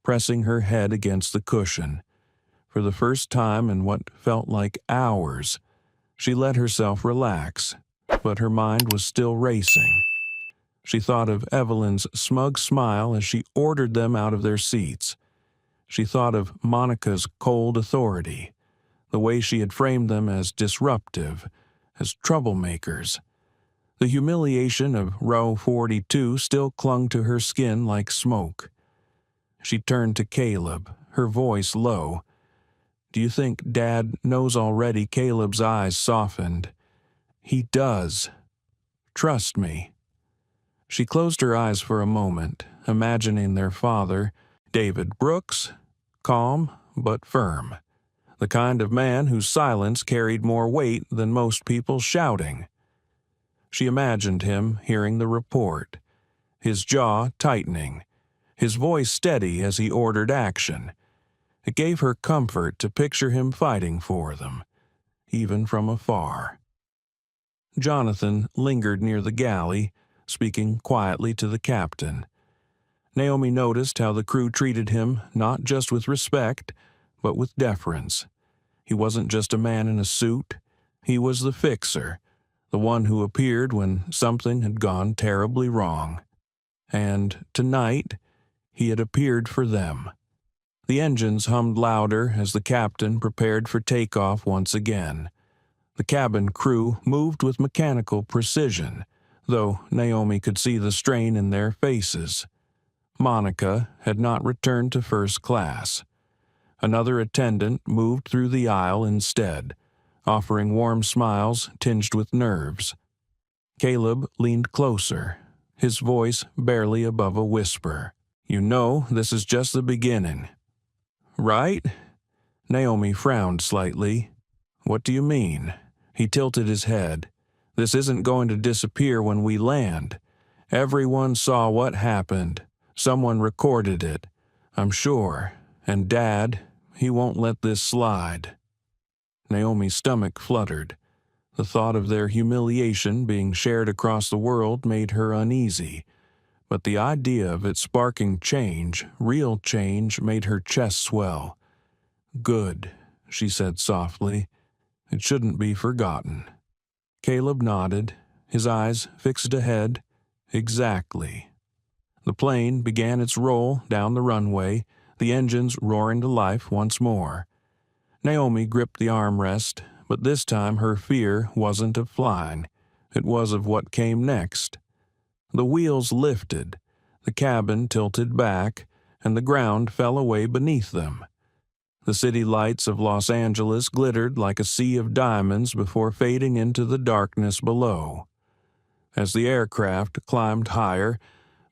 pressing her head against the cushion. For the first time in what felt like hours, she let herself relax, but her mind was still racing. She thought of Evelyn's smug smile as she ordered them out of their seats. She thought of Monica's cold authority, the way she had framed them as disruptive, as troublemakers. The humiliation of row 42 still clung to her skin like smoke. She turned to Caleb, her voice low. "Do you think Dad knows already?" Caleb's eyes softened. "He does. Trust me." She closed her eyes for a moment, imagining their father, David Brooks, calm but firm, the kind of man whose silence carried more weight than most people's shouting. She imagined him hearing the report, his jaw tightening, his voice steady as he ordered action. It gave her comfort to picture him fighting for them, even from afar. Jonathan lingered near the galley, speaking quietly to the captain. Naomi noticed how the crew treated him not just with respect, but with deference. He wasn't just a man in a suit. He was the fixer, the one who appeared when something had gone terribly wrong. And tonight, he had appeared for them. The engines hummed louder as the captain prepared for takeoff once again. The cabin crew moved with mechanical precision, though Naomi could see the strain in their faces. Monica had not returned to first class. Another attendant moved through the aisle instead, offering warm smiles tinged with nerves. Caleb leaned closer, his voice barely above a whisper. "You know, this is just the beginning." "Right?" Naomi frowned slightly. "What do you mean?" He tilted his head. "This isn't going to disappear when we land. Everyone saw what happened. Someone recorded it, I'm sure. And Dad, he won't let this slide." Naomi's stomach fluttered. The thought of their humiliation being shared across the world made her uneasy. But the idea of it sparking change, real change, made her chest swell. "Good," she said softly. "It shouldn't be forgotten." Caleb nodded, his eyes fixed ahead. Exactly. The plane began its roll down the runway, the engines roaring to life once more. Naomi gripped the armrest, but this time her fear wasn't of flying. It was of what came next. The wheels lifted, the cabin tilted back, and the ground fell away beneath them. The city lights of Los Angeles glittered like a sea of diamonds before fading into the darkness below. As the aircraft climbed higher,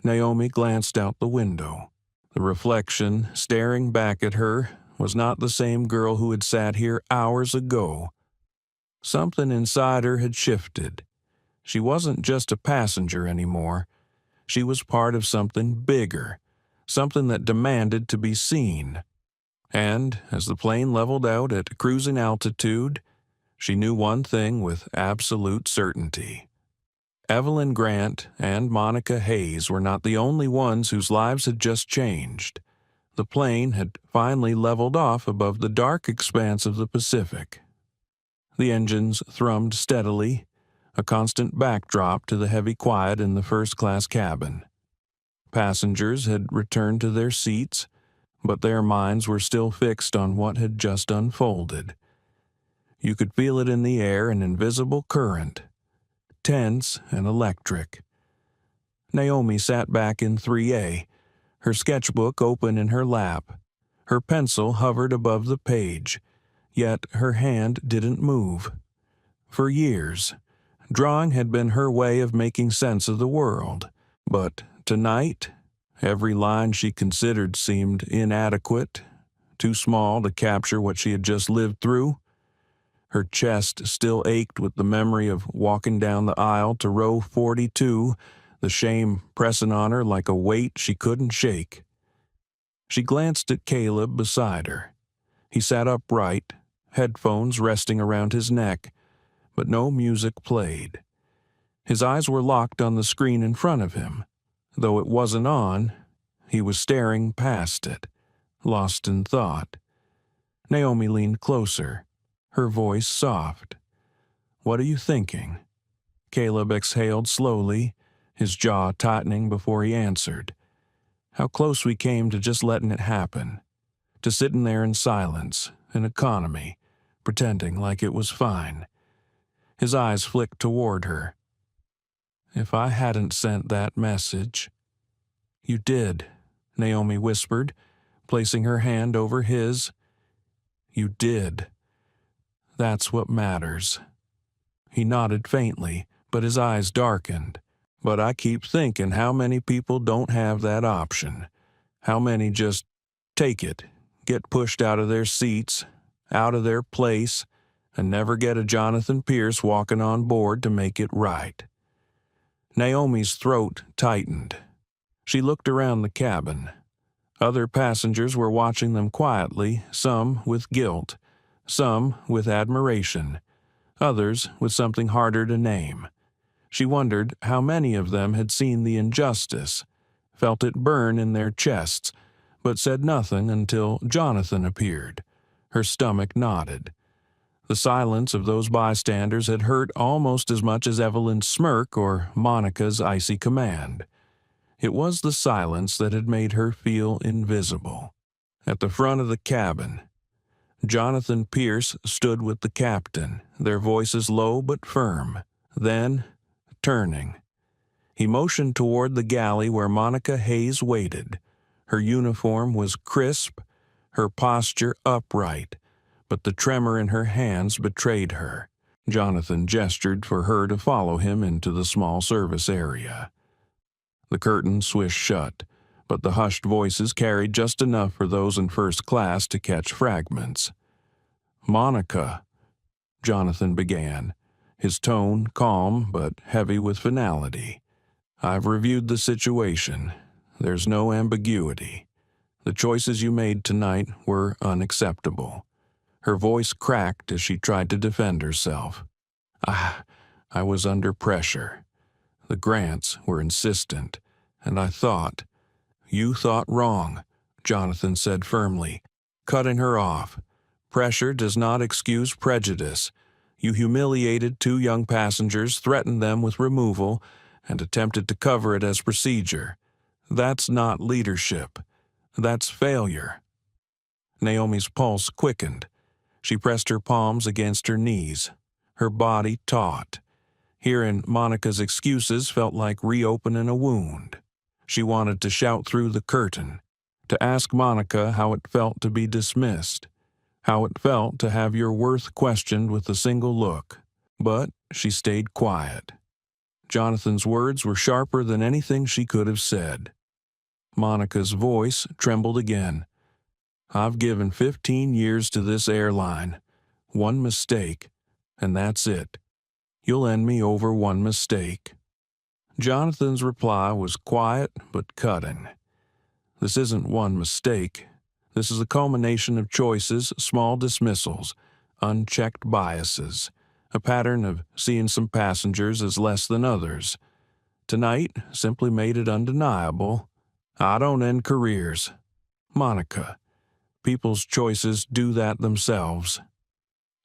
Naomi glanced out the window. The reflection, staring back at her, was not the same girl who had sat here hours ago. Something inside her had shifted. She wasn't just a passenger anymore. She was part of something bigger, something that demanded to be seen. And, as the plane leveled out at cruising altitude, she knew one thing with absolute certainty. Evelyn Grant and Monica Hayes were not the only ones whose lives had just changed. The plane had finally leveled off above the dark expanse of the Pacific. The engines thrummed steadily, a constant backdrop to the heavy quiet in the first-class cabin. Passengers had returned to their seats, but their minds were still fixed on what had just unfolded. You could feel it in the air, an invisible current, tense and electric. Naomi sat back in 3A, her sketchbook open in her lap. Her pencil hovered above the page, yet her hand didn't move. For years, drawing had been her way of making sense of the world, but tonight, every line she considered seemed inadequate, too small to capture what she had just lived through. Her chest still ached with the memory of walking down the aisle to row 42, the shame pressing on her like a weight she couldn't shake. She glanced at Caleb beside her. He sat upright, headphones resting around his neck, but no music played. His eyes were locked on the screen in front of him. Though it wasn't on, he was staring past it, lost in thought. Naomi leaned closer, her voice soft. "What are you thinking?" Caleb exhaled slowly, his jaw tightening before he answered. How close we came to just letting it happen, to sitting there in silence, in economy, pretending like it was fine. His eyes flicked toward her. "If I hadn't sent that message—" "You did," Naomi whispered, placing her hand over his. "You did. That's what matters." He nodded faintly, but his eyes darkened. "But I keep thinking how many people don't have that option. How many just take it, get pushed out of their seats, out of their place, and never get a Jonathan Pierce walking on board to make it right." Naomi's throat tightened. She looked around the cabin. Other passengers were watching them quietly, some with guilt, some with admiration, others with something harder to name. She wondered how many of them had seen the injustice, felt it burn in their chests, but said nothing until Jonathan appeared. Her stomach knotted. The silence of those bystanders had hurt almost as much as Evelyn's smirk or Monica's icy command. It was the silence that had made her feel invisible. At the front of the cabin, Jonathan Pierce stood with the captain, their voices low but firm. Then, turning, he motioned toward the galley where Monica Hayes waited. Her uniform was crisp, her posture upright, but the tremor in her hands betrayed her. Jonathan gestured for her to follow him into the small service area. The curtain swished shut, but the hushed voices carried just enough for those in first class to catch fragments. "Monica," Jonathan began, his tone calm but heavy with finality. "I've reviewed the situation. There's no ambiguity. The choices you made tonight were unacceptable." Her voice cracked as she tried to defend herself. I was under pressure. The Grants were insistent, and I thought—" "You thought wrong," Jonathan said firmly, cutting her off. "Pressure does not excuse prejudice. You humiliated 2 young passengers, threatened them with removal, and attempted to cover it as procedure. That's not leadership. That's failure." Naomi's pulse quickened. She pressed her palms against her knees, her body taut. Hearing Monica's excuses felt like reopening a wound. She wanted to shout through the curtain, to ask Monica how it felt to be dismissed, how it felt to have your worth questioned with a single look. But she stayed quiet. Jonathan's words were sharper than anything she could have said. Monica's voice trembled again. "I've given 15 years to this airline. One mistake, and that's it. You'll end me over one mistake." Jonathan's reply was quiet but cutting. "This isn't one mistake. This is a culmination of choices, small dismissals, unchecked biases, a pattern of seeing some passengers as less than others. Tonight simply made it undeniable. I don't end careers. Monica, people's choices do that themselves."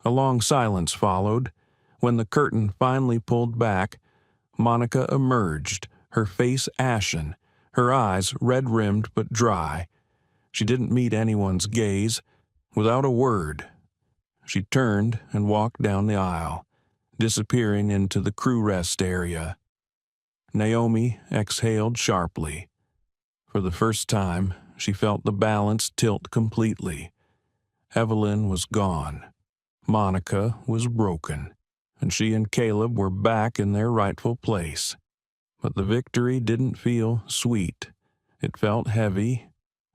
A long silence followed. When the curtain finally pulled back, Monica emerged, her face ashen, her eyes red-rimmed but dry. She didn't meet anyone's gaze. Without a word, she turned and walked down the aisle, disappearing into the crew rest area. Naomi exhaled sharply. For the first time, she felt the balance tilt completely. Evelyn was gone. Monica was broken, and she and Caleb were back in their rightful place. But the victory didn't feel sweet. It felt heavy,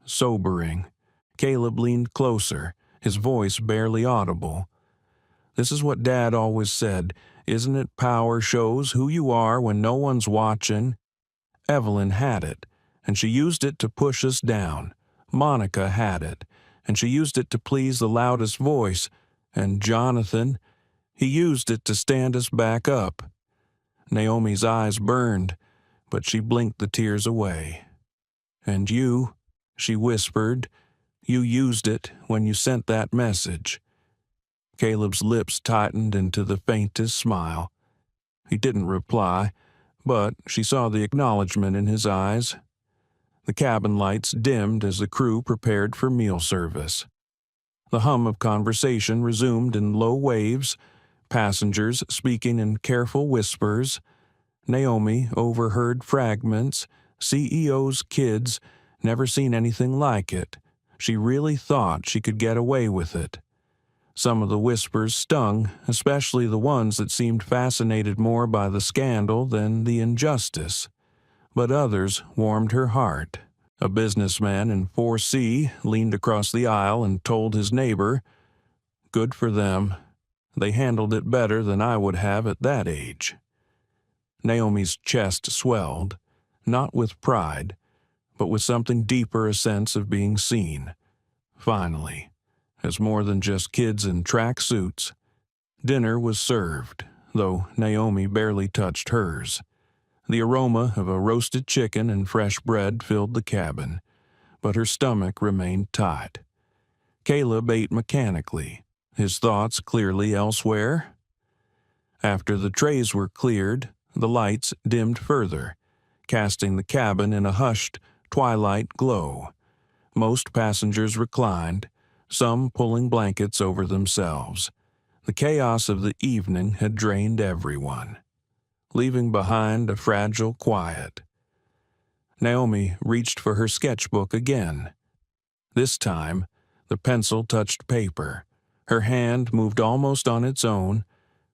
sobering. Caleb leaned closer, his voice barely audible. "This is what Dad always said. Isn't it power shows who you are when no one's watching?" Evelyn had it, and she used it to push us down. Monica had it, and she used it to please the loudest voice. And Jonathan, he used it to stand us back up. Naomi's eyes burned, but she blinked the tears away. "And you," she whispered, "you used it when you sent that message." Caleb's lips tightened into the faintest smile. He didn't reply, but she saw the acknowledgement in his eyes. The cabin lights dimmed as the crew prepared for meal service. The hum of conversation resumed in low waves, passengers speaking in careful whispers. Naomi overheard fragments. CEO's kids, never seen anything like it. She really thought she could get away with it. Some of the whispers stung, especially the ones that seemed fascinated more by the scandal than the injustice. But others warmed her heart. A businessman in 4C leaned across the aisle and told his neighbor, "Good for them. They handled it better than I would have at that age." Naomi's chest swelled, not with pride, but with something deeper, a sense of being seen. Finally, as more than just kids in track suits. Dinner was served, though Naomi barely touched hers. The aroma of a roasted chicken and fresh bread filled the cabin, but her stomach remained tight. Caleb ate mechanically, his thoughts clearly elsewhere. After the trays were cleared, the lights dimmed further, casting the cabin in a hushed, twilight glow. Most passengers reclined, some pulling blankets over themselves. The chaos of the evening had drained everyone, leaving behind a fragile quiet. Naomi reached for her sketchbook again. This time, the pencil touched paper. Her hand moved almost on its own,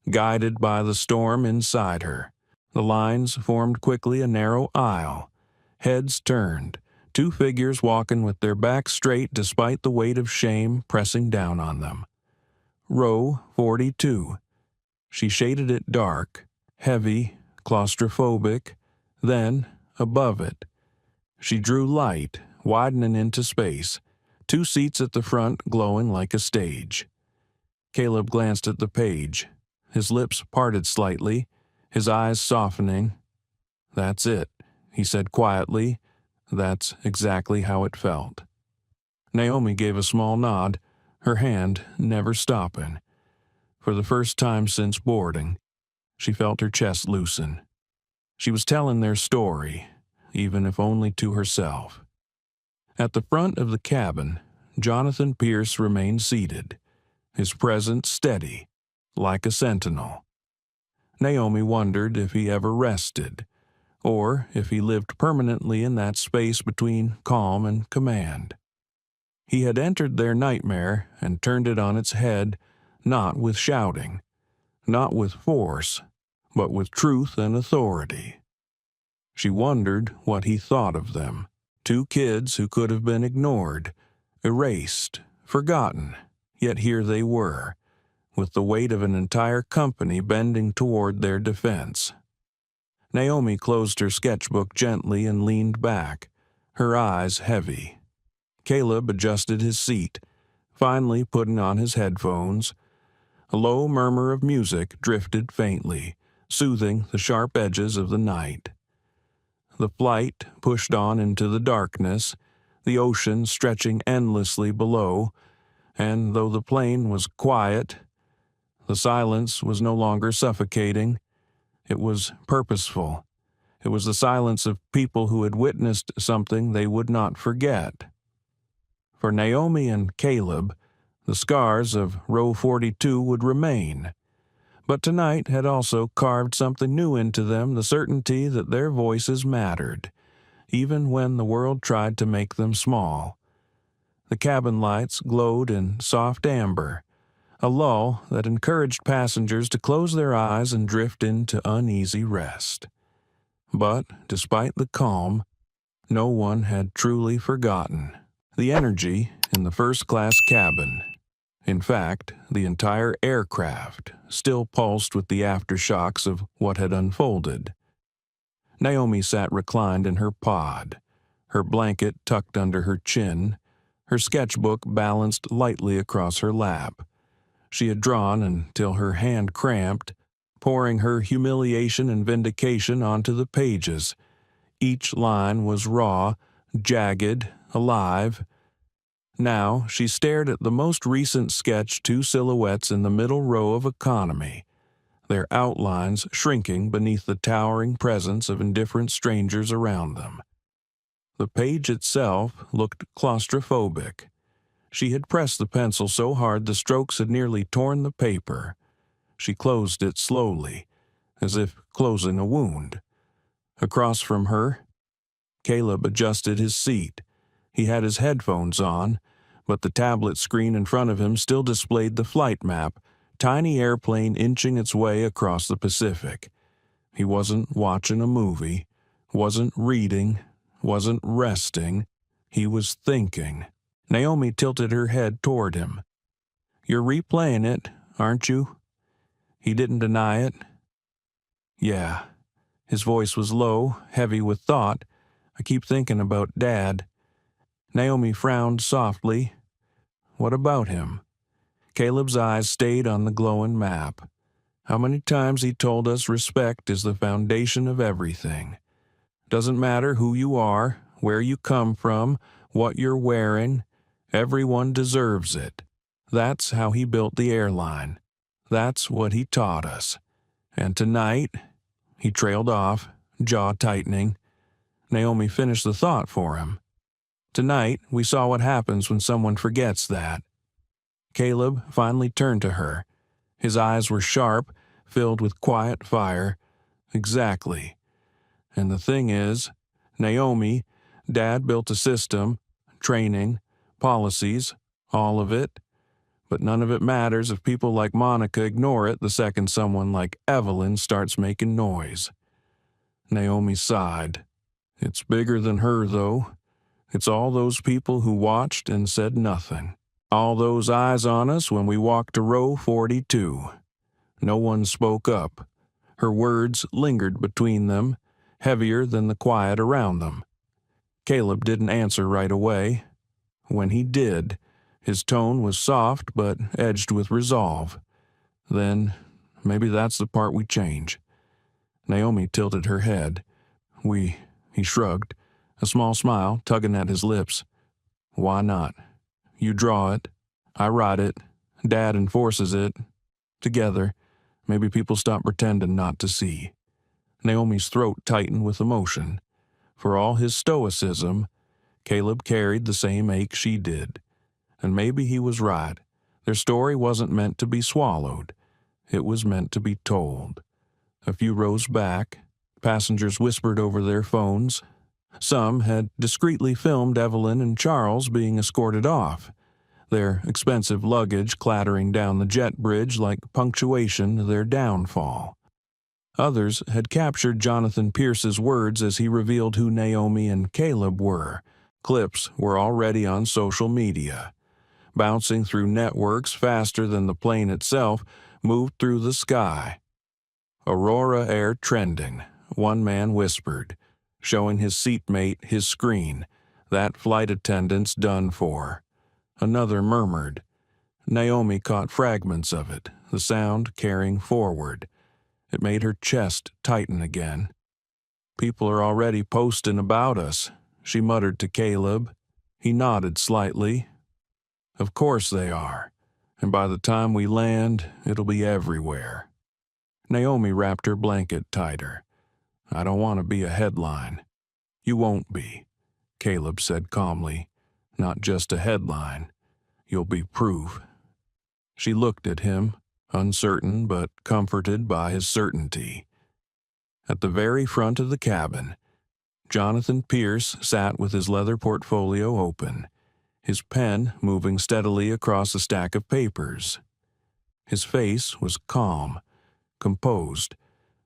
guided by the storm inside her. The lines formed quickly a narrow aisle. Heads turned, two figures walking with their backs straight despite the weight of shame pressing down on them. Row 42. She shaded it dark, heavy, claustrophobic. Then, above it, she drew light, widening into space, two seats at the front glowing like a stage. Caleb glanced at the page, his lips parted slightly, his eyes softening. "That's it," he said quietly. "That's exactly how it felt." Naomi gave a small nod, her hand never stopping. For the first time since boarding, she felt her chest loosen. She was telling their story, even if only to herself. At the front of the cabin, Jonathan Pierce remained seated, his presence steady, like a sentinel. Naomi wondered if he ever rested, or if he lived permanently in that space between calm and command. He had entered their nightmare and turned it on its head, not with shouting, not with force, but with truth and authority. She wondered what he thought of them. Two kids who could have been ignored, erased, forgotten, yet here they were, with the weight of an entire company bending toward their defense. Naomi closed her sketchbook gently and leaned back, her eyes heavy. Caleb adjusted his seat, finally putting on his headphones. A low murmur of music drifted faintly, soothing the sharp edges of the night. The flight pushed on into the darkness, the ocean stretching endlessly below, and though the plane was quiet, the silence was no longer suffocating. It was purposeful. It was the silence of people who had witnessed something they would not forget. For Naomi and Caleb, the scars of Row 42 would remain, But tonight had also carved something new into them, the certainty that their voices mattered, even when the world tried to make them small. The cabin lights glowed in soft amber, a lull that encouraged passengers to close their eyes and drift into uneasy rest. But, despite the calm, no one had truly forgotten the energy in the first-class cabin. In fact, the entire aircraft still pulsed with the aftershocks of what had unfolded. Naomi sat reclined in her pod, her blanket tucked under her chin, her sketchbook balanced lightly across her lap. She had drawn until her hand cramped, pouring her humiliation and vindication onto the pages. Each line was raw, jagged, alive. Now she stared at the most recent sketch, two silhouettes in the middle row of economy, their outlines shrinking beneath the towering presence of indifferent strangers around them. The page itself looked claustrophobic. She had pressed the pencil so hard the strokes had nearly torn the paper. She closed it slowly, as if closing a wound. Across from her, Caleb adjusted his seat. He had his headphones on, but the tablet screen in front of him still displayed the flight map, tiny airplane inching its way across the Pacific. He wasn't watching a movie, wasn't reading, wasn't resting. He was thinking. Naomi tilted her head toward him. "You're replaying it, aren't you?" He didn't deny it. "Yeah." His voice was low, heavy with thought. "I keep thinking about Dad." Naomi frowned softly. "What about him?" Caleb's eyes stayed on the glowing map. "How many times he told us respect is the foundation of everything. Doesn't matter who you are, where you come from, what you're wearing. Everyone deserves it. That's how he built the airline. That's what he taught us. And tonight," he trailed off, jaw tightening. Naomi finished the thought for him. "Tonight, we saw what happens when someone forgets that." Caleb finally turned to her. His eyes were sharp, filled with quiet fire. "Exactly. And the thing is, Naomi, Dad built a system, training, policies, all of it. But none of it matters if people like Monica ignore it the second someone like Evelyn starts making noise." Naomi sighed. "It's bigger than her, though. It's all those people who watched and said nothing. All those eyes on us when we walked to row 42. No one spoke up. Her words lingered between them, heavier than the quiet around them. Caleb didn't answer right away. When he did, his tone was soft but edged with resolve. Then, maybe that's the part we change." Naomi tilted her head. He shrugged, a small smile tugging at his lips. "Why not? You draw it, I write it, Dad enforces it. Together, maybe people stop pretending not to see." Naomi's throat tightened with emotion. For all his stoicism, Caleb carried the same ache she did. And maybe he was right. Their story wasn't meant to be swallowed. It was meant to be told. A few rows back, passengers whispered over their phones. Some had discreetly filmed Evelyn and Charles being escorted off, their expensive luggage clattering down the jet bridge like punctuation to their downfall. Others had captured Jonathan Pierce's words as he revealed who Naomi and Caleb were. Clips were already on social media. Bouncing through networks faster than the plane itself, moved through the sky. "Aurora Air trending," one man whispered, showing his seatmate his screen. "That flight attendant's done for." Another murmured. Naomi caught fragments of it, the sound carrying forward. It made her chest tighten again. "People are already posting about us," she muttered to Caleb. He nodded slightly. "Of course they are. And by the time we land, it'll be everywhere." Naomi wrapped her blanket tighter. "I don't want to be a headline." "You won't be," Caleb said calmly. "Not just a headline. You'll be proof." She looked at him, uncertain but comforted by his certainty. At the very front of the cabin, Jonathan Pierce sat with his leather portfolio open, his pen moving steadily across a stack of papers. His face was calm, composed,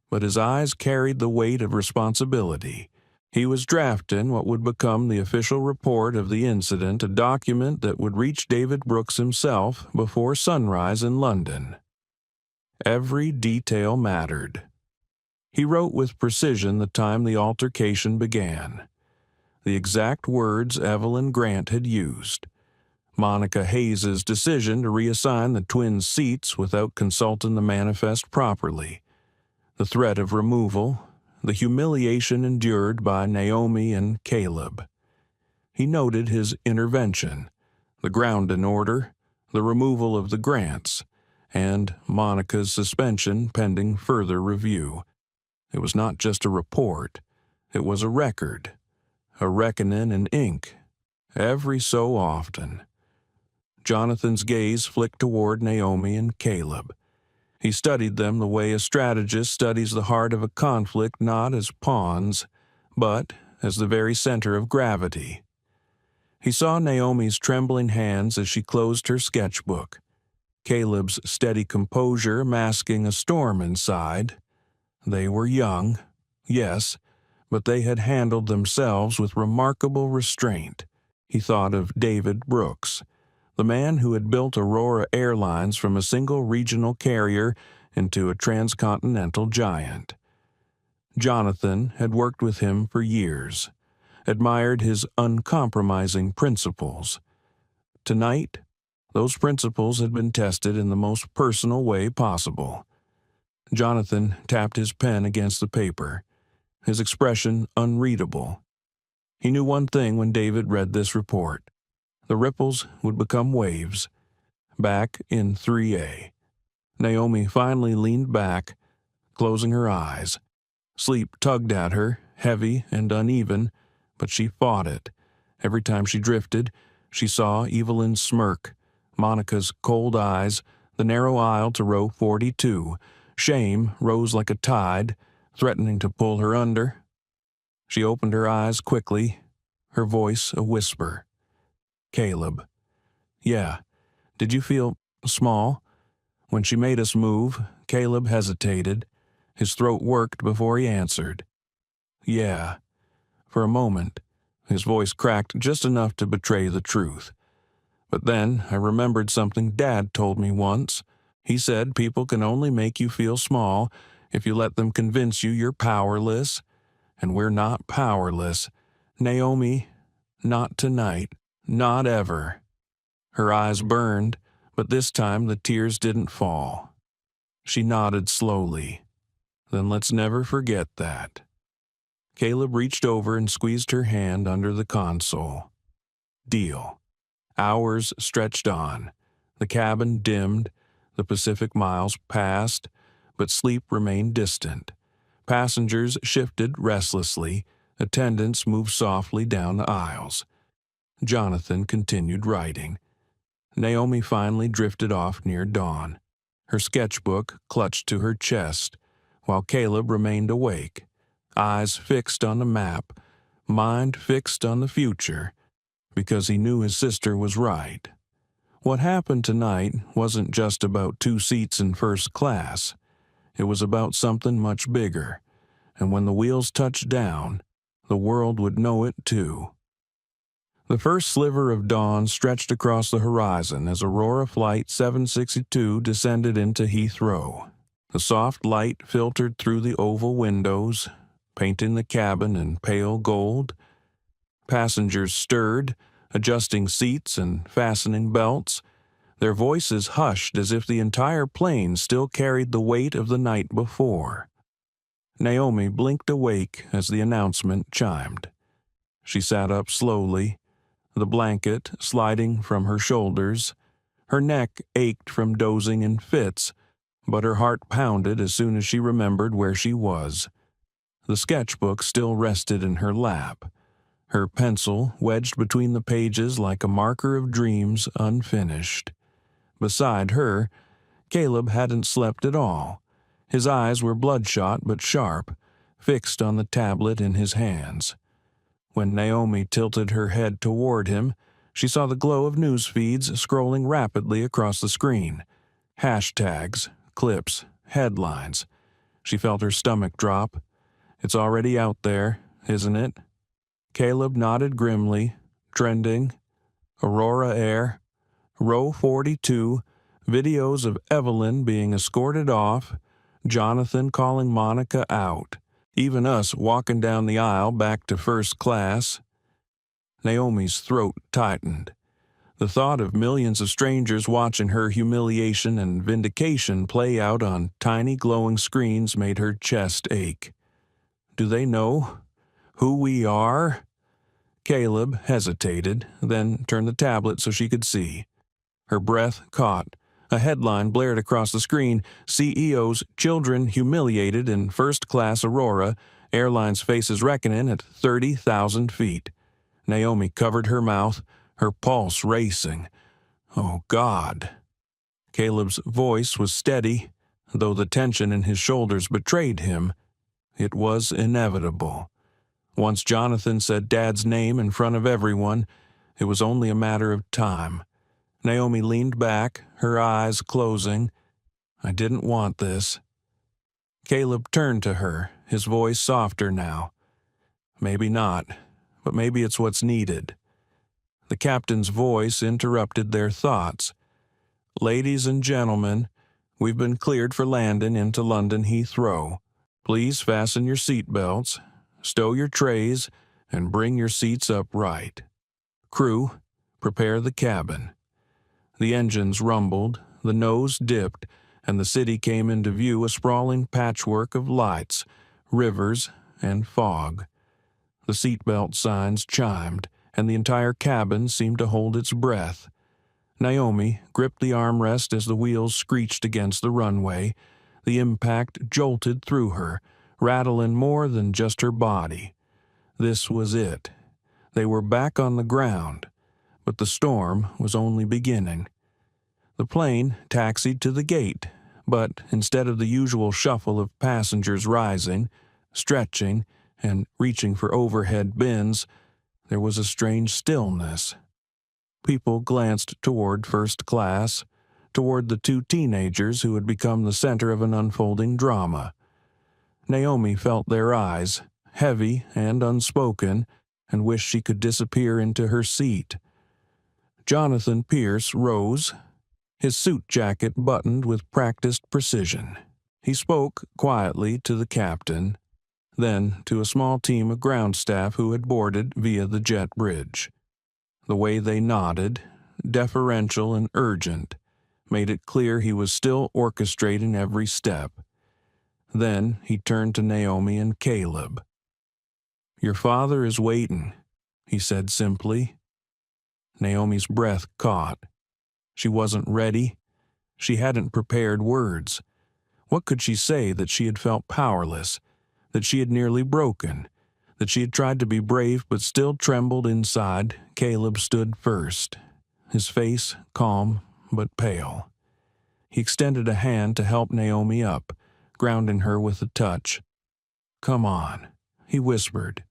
but his eyes carried the weight of responsibility. He was drafting what would become the official report of the incident, a document that would reach David Brooks himself before sunrise in London. Every detail mattered. He wrote with precision the time the altercation began, the exact words Evelyn Grant had used, Monica Hayes's decision to reassign the twins' seats without consulting the manifest properly, the threat of removal, the humiliation endured by Naomi and Caleb. He noted his intervention, the grounding order, the removal of the Grants, and Monica's suspension pending further review. It was not just a report, it was a record, a reckoning in ink, every so often. Jonathan's gaze flicked toward Naomi and Caleb. He studied them the way a strategist studies the heart of a conflict, not as pawns, but as the very center of gravity. He saw Naomi's trembling hands as she closed her sketchbook, Caleb's steady composure masking a storm inside. They were young, yes, but they had handled themselves with remarkable restraint. He thought of David Brooks, the man who had built Aurora Airlines from a single regional carrier into a transcontinental giant. Jonathan had worked with him for years, admired his uncompromising principles. Tonight, those principles had been tested in the most personal way possible. Jonathan tapped his pen against the paper, his expression unreadable. He knew one thing when David read this report. The ripples would become waves. Back in 3A. Naomi finally leaned back, closing her eyes. Sleep tugged at her, heavy and uneven, but she fought it. Every time she drifted, she saw Evelyn's smirk, Monica's cold eyes, the narrow aisle to row 42. Shame rose like a tide, threatening to pull her under. She opened her eyes quickly, her voice a whisper. Caleb. Yeah. Did you feel small? When she made us move, Caleb hesitated. His throat worked before he answered. Yeah. For a moment, his voice cracked just enough to betray the truth. But then I remembered something Dad told me once. He said people can only make you feel small if you let them convince you you're powerless. And we're not powerless. Naomi, not tonight. Not ever. Her eyes burned, but this time the tears didn't fall. She nodded slowly. Then let's never forget that. Caleb reached over and squeezed her hand under the console. Deal. Hours stretched on. The cabin dimmed. The Pacific miles passed, but sleep remained distant. Passengers shifted restlessly. Attendants moved softly down the aisles. Jonathan continued writing. Naomi finally drifted off near dawn, her sketchbook clutched to her chest, while Caleb remained awake, eyes fixed on the map, mind fixed on the future, because he knew his sister was right. What happened tonight wasn't just about 2 seats in first class. It was about something much bigger, and when the wheels touched down, the world would know it too. The first sliver of dawn stretched across the horizon as Aurora Flight 762 descended into Heathrow. The soft light filtered through the oval windows, painting the cabin in pale gold. Passengers stirred, adjusting seats and fastening belts, their voices hushed as if the entire plane still carried the weight of the night before. Naomi blinked awake as the announcement chimed. She sat up slowly, the blanket sliding from her shoulders. Her neck ached from dozing in fits, but her heart pounded as soon as she remembered where she was. The sketchbook still rested in her lap, her pencil wedged between the pages like a marker of dreams unfinished. Beside her, Caleb hadn't slept at all. His eyes were bloodshot but sharp, fixed on the tablet in his hands. When Naomi tilted her head toward him, she saw the glow of news feeds scrolling rapidly across the screen. Hashtags, clips, headlines. She felt her stomach drop. It's already out there, isn't it? Caleb nodded grimly. Trending. Aurora Air. Row 42. Videos of Evelyn being escorted off. Jonathan calling Monica out. Even us walking down the aisle back to first class. Naomi's throat tightened. The thought of millions of strangers watching her humiliation and vindication play out on tiny glowing screens made her chest ache. Do they know who we are? Caleb hesitated, then turned the tablet so she could see. Her breath caught. A headline blared across the screen: CEO's children humiliated in first-class Aurora, airlines faces reckoning at 30,000 feet. Naomi covered her mouth, her pulse racing. Oh, God. Caleb's voice was steady, though the tension in his shoulders betrayed him. It was inevitable. Once Jonathan said Dad's name in front of everyone, it was only a matter of time. Naomi leaned back, her eyes closing. I didn't want this. Caleb turned to her, his voice softer now. Maybe not, but maybe it's what's needed. The captain's voice interrupted their thoughts. Ladies and gentlemen, we've been cleared for landing into London Heathrow. Please fasten your seatbelts, stow your trays, and bring your seats upright. Crew, prepare the cabin. The engines rumbled, the nose dipped, and the city came into view, a sprawling patchwork of lights, rivers, and fog. The seatbelt signs chimed, and the entire cabin seemed to hold its breath. Naomi gripped the armrest as the wheels screeched against the runway. The impact jolted through her, rattling more than just her body. This was it. They were back on the ground, but the storm was only beginning. The plane taxied to the gate, but instead of the usual shuffle of passengers rising, stretching, and reaching for overhead bins, there was a strange stillness. People glanced toward first class, toward the two teenagers who had become the center of an unfolding drama. Naomi felt their eyes, heavy and unspoken, and wished she could disappear into her seat. Jonathan Pierce rose, his suit jacket buttoned with practiced precision. He spoke quietly to the captain, then to a small team of ground staff who had boarded via the jet bridge. The way they nodded, deferential and urgent, made it clear he was still orchestrating every step. Then he turned to Naomi and Caleb. "Your father is waiting," he said simply. Naomi's breath caught. She wasn't ready. She hadn't prepared words. What could she say that she had felt powerless, that she had nearly broken, that she had tried to be brave but still trembled inside? Caleb stood first, his face calm but pale. He extended a hand to help Naomi up, grounding her with a touch. "Come on," he whispered.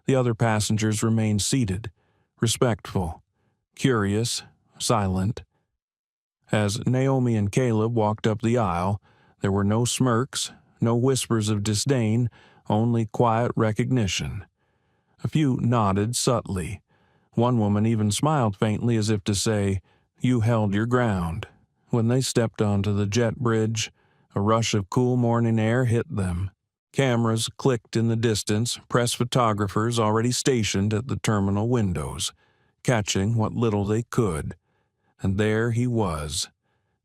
The other passengers remained seated, respectful, curious, silent. As Naomi and Caleb walked up the aisle, there were no smirks, no whispers of disdain, only quiet recognition. A few nodded subtly. One woman even smiled faintly as if to say, "You held your ground." When they stepped onto the jet bridge, a rush of cool morning air hit them. Cameras clicked in the distance, press photographers already stationed at the terminal windows, catching what little they could. And there he was,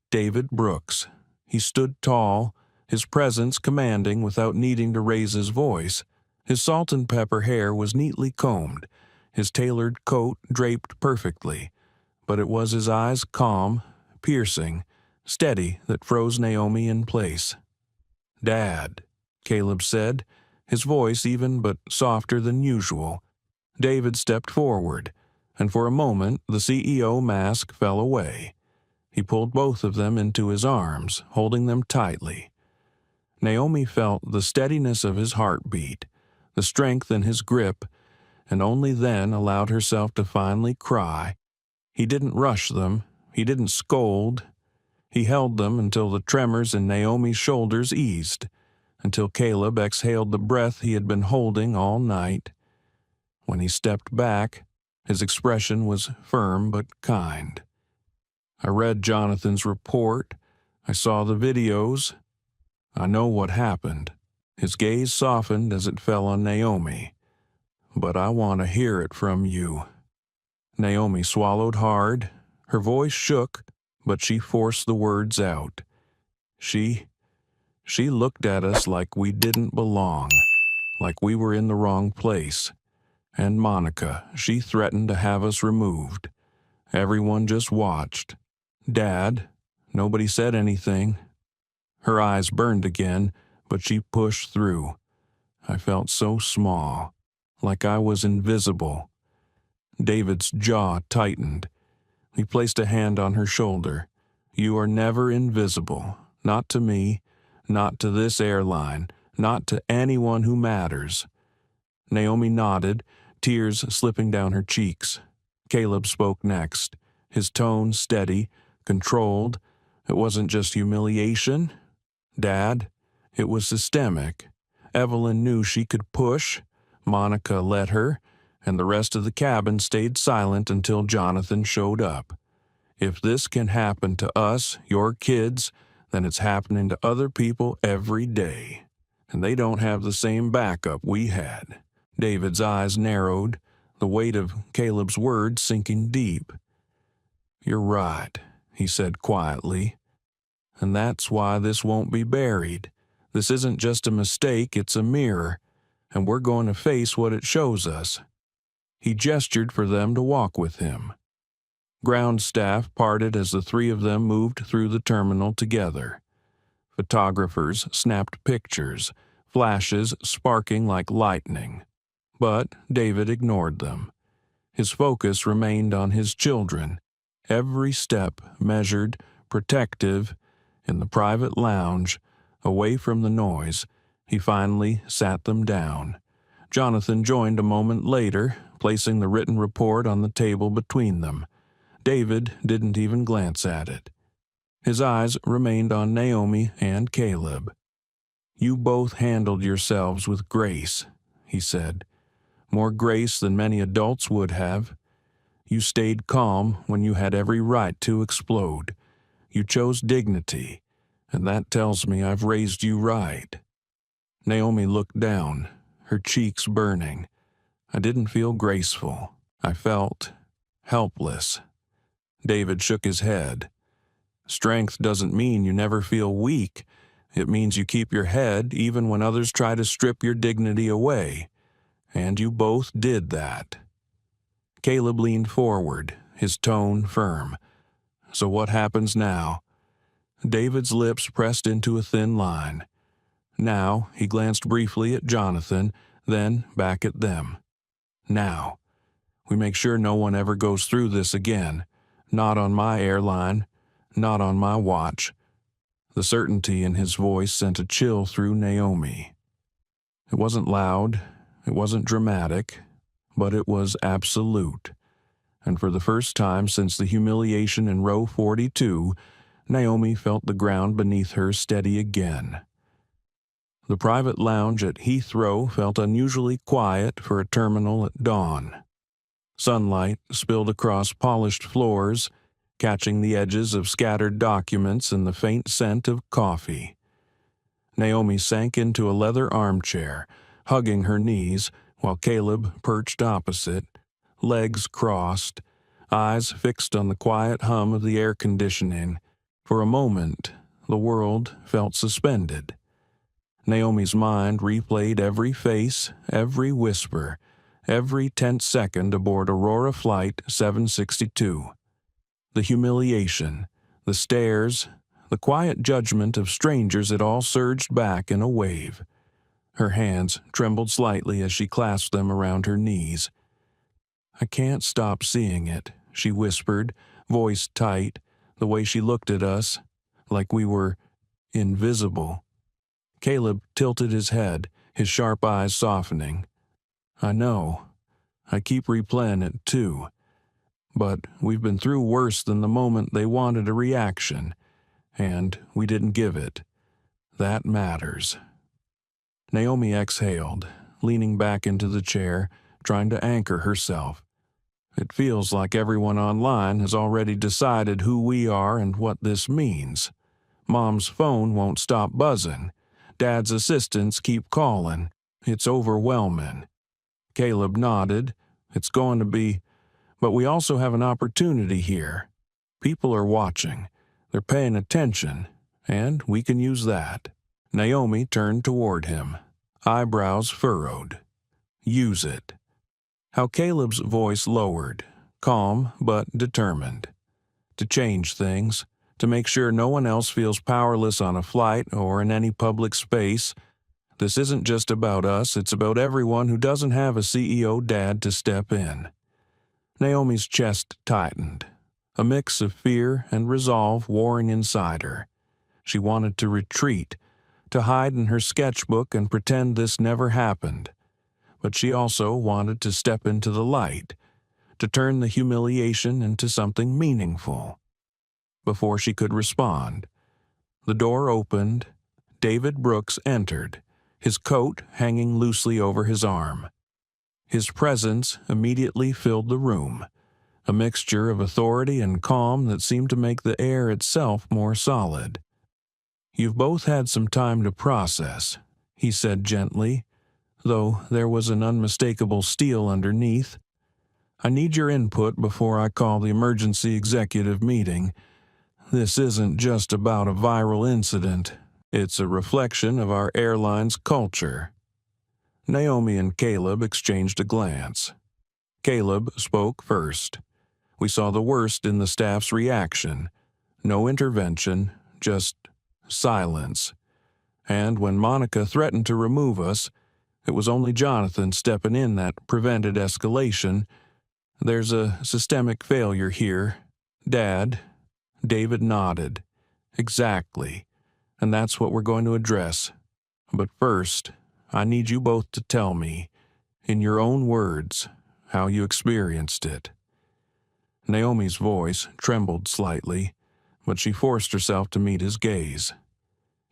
David Brooks. He stood tall, his presence commanding without needing to raise his voice. His salt and pepper hair was neatly combed, his tailored coat draped perfectly, but it was his eyes calm, piercing, steady that froze Naomi in place. "Dad," Caleb said, his voice even but softer than usual. David stepped forward, and for a moment the CEO mask fell away. He pulled both of them into his arms, holding them tightly. Naomi felt the steadiness of his heartbeat, the strength in his grip, and only then allowed herself to finally cry. He didn't rush them. He didn't scold. He held them until the tremors in Naomi's shoulders eased, until Caleb exhaled the breath he had been holding all night. When he stepped back, his expression was firm but kind. I read Jonathan's report. I saw the videos. I know what happened. His gaze softened as it fell on Naomi. But I want to hear it from you. Naomi swallowed hard. Her voice shook, but she forced the words out. She looked at us like we didn't belong, like we were in the wrong place. And Monica, she threatened to have us removed. Everyone just watched. Dad, nobody said anything. Her eyes burned again, but she pushed through. I felt so small, like I was invisible. David's jaw tightened. He placed a hand on her shoulder. You are never invisible, not to me, not to this airline, not to anyone who matters. Naomi nodded, tears slipping down her cheeks. Caleb spoke next, his tone steady, controlled. It wasn't just humiliation. Dad, it was systemic. Evelyn knew she could push. Monica let her, and the rest of the cabin stayed silent until Jonathan showed up. If this can happen to us, your kids, then it's happening to other people every day. And they don't have the same backup we had. David's eyes narrowed, the weight of Caleb's words sinking deep. You're right, he said quietly. And that's why this won't be buried. This isn't just a mistake, it's a mirror, and we're going to face what it shows us. He gestured for them to walk with him. Ground staff parted as the three of them moved through the terminal together. Photographers snapped pictures, flashes sparking like lightning. But David ignored them. His focus remained on his children, every step measured, protective. In the private lounge, away from the noise, he finally sat them down. Jonathan joined a moment later, placing the written report on the table between them. David didn't even glance at it. His eyes remained on Naomi and Caleb. You both handled yourselves with grace, he said. More grace than many adults would have. You stayed calm when you had every right to explode. You chose dignity, and that tells me I've raised you right. Naomi looked down, her cheeks burning. I didn't feel graceful. I felt helpless. David shook his head. Strength doesn't mean you never feel weak. It means you keep your head even when others try to strip your dignity away. And you both did that. Caleb leaned forward, his tone firm. So what happens now? David's lips pressed into a thin line. Now he glanced briefly at Jonathan, then back at them. Now, we make sure no one ever goes through this again. Not on my airline, not on my watch. The certainty in his voice sent a chill through Naomi. It wasn't loud, it wasn't dramatic, but it was absolute. And for the first time since the humiliation in row 42, Naomi felt the ground beneath her steady again. The private lounge at Heathrow felt unusually quiet for a terminal at dawn. Sunlight spilled across polished floors, catching the edges of scattered documents and the faint scent of coffee. Naomi sank into a leather armchair, hugging her knees, while Caleb perched opposite, legs crossed, eyes fixed on the quiet hum of the air conditioning. For a moment, the world felt suspended. Naomi's mind replayed every face, every whisper, every tense second aboard Aurora Flight 762. The humiliation, the stares, the quiet judgment of strangers, it all surged back in a wave. Her hands trembled slightly as she clasped them around her knees. I can't stop seeing it, she whispered, voice tight, the way she looked at us, like we were invisible. Caleb tilted his head, his sharp eyes softening. I know. I keep replaying it, too. But we've been through worse than the moment they wanted a reaction, and we didn't give it. That matters. Naomi exhaled, leaning back into the chair, trying to anchor herself. It feels like everyone online has already decided who we are and what this means. Mom's phone won't stop buzzing. Dad's assistants keep calling. It's overwhelming. Caleb nodded. It's going to be, but we also have an opportunity here. People are watching. They're paying attention, and we can use that. Naomi turned toward him, eyebrows furrowed. Use it. How Caleb's voice lowered, calm but determined. To change things, to make sure no one else feels powerless on a flight or in any public space. This isn't just about us, it's about everyone who doesn't have a CEO dad to step in. Naomi's chest tightened, a mix of fear and resolve warring inside her. She wanted to retreat, to hide in her sketchbook and pretend this never happened. But she also wanted to step into the light, to turn the humiliation into something meaningful. Before she could respond, the door opened. David Brooks entered, his coat hanging loosely over his arm. His presence immediately filled the room, a mixture of authority and calm that seemed to make the air itself more solid. "You've both had some time to process," he said gently, though there was an unmistakable steel underneath. "I need your input before I call the emergency executive meeting. This isn't just about a viral incident. It's a reflection of our airline's culture." Naomi and Caleb exchanged a glance. Caleb spoke first. We saw the worst in the staff's reaction. No intervention, just silence. And when Monica threatened to remove us, it was only Jonathan stepping in that prevented escalation. "There's a systemic failure here, Dad." David nodded. "Exactly. And that's what we're going to address. But first, I need you both to tell me, in your own words, how you experienced it." Naomi's voice trembled slightly, but she forced herself to meet his gaze.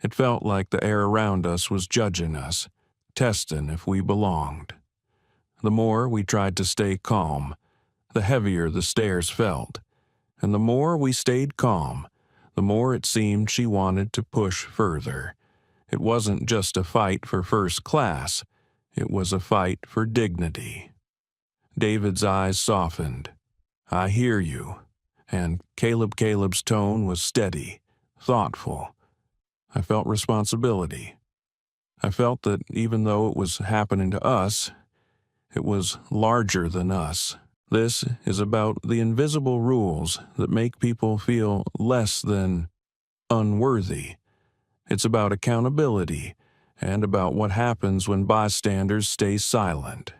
It felt like the air around us was judging us, testing if we belonged. The more we tried to stay calm, the heavier the stares felt, and the more we stayed calm, the more it seemed she wanted to push further. It wasn't just a fight for first class, it was a fight for dignity. David's eyes softened. "I hear you," and Caleb's tone was steady, thoughtful. I felt responsibility. I felt that even though it was happening to us, it was larger than us. This is about the invisible rules that make people feel less than unworthy. It's about accountability and about what happens when bystanders stay silent.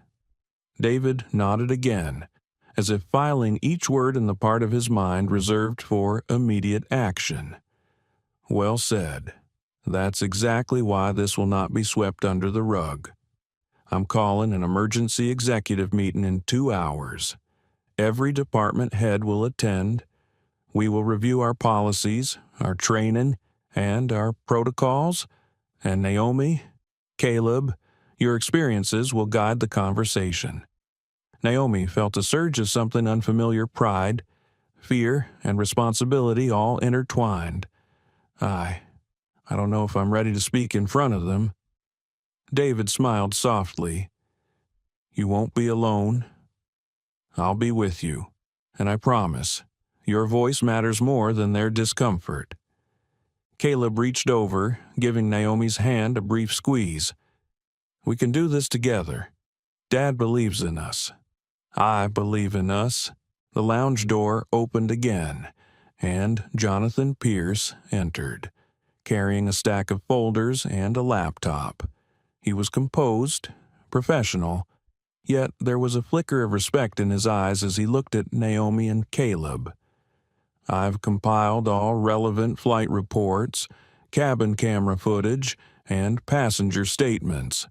David nodded again, as if filing each word in the part of his mind reserved for immediate action. "Well said. That's exactly why this will not be swept under the rug. I'm calling an emergency executive meeting in 2 hours. Every department head will attend. We will review our policies, our training, and our protocols. And Naomi, Caleb, your experiences will guide the conversation." Naomi felt a surge of something unfamiliar: pride, fear, and responsibility all intertwined. I don't know if I'm ready to speak in front of them." David smiled softly. "You won't be alone. I'll be with you, and I promise, your voice matters more than their discomfort." Caleb reached over, giving Naomi's hand a brief squeeze. "We can do this together. Dad believes in us. I believe in us." The lounge door opened again, and Jonathan Pierce entered, carrying a stack of folders and a laptop. He was composed, professional, yet there was a flicker of respect in his eyes as he looked at Naomi and Caleb. I've compiled all relevant flight reports, cabin camera footage, and passenger statements.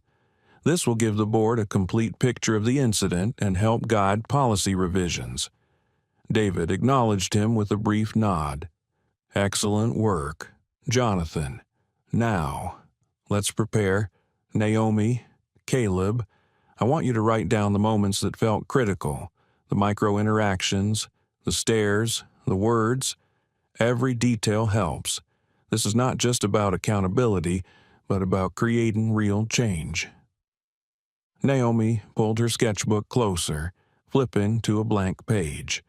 This will give the board a complete picture of the incident and help guide policy revisions. David acknowledged him with a brief nod. Excellent work, Jonathan. Now, let's prepare. Naomi, Caleb, I want you to write down the moments that felt critical, the micro-interactions, the stares, the words. Every detail helps. This is not just about accountability, but about creating real change. Naomi pulled her sketchbook closer, flipping to a blank page.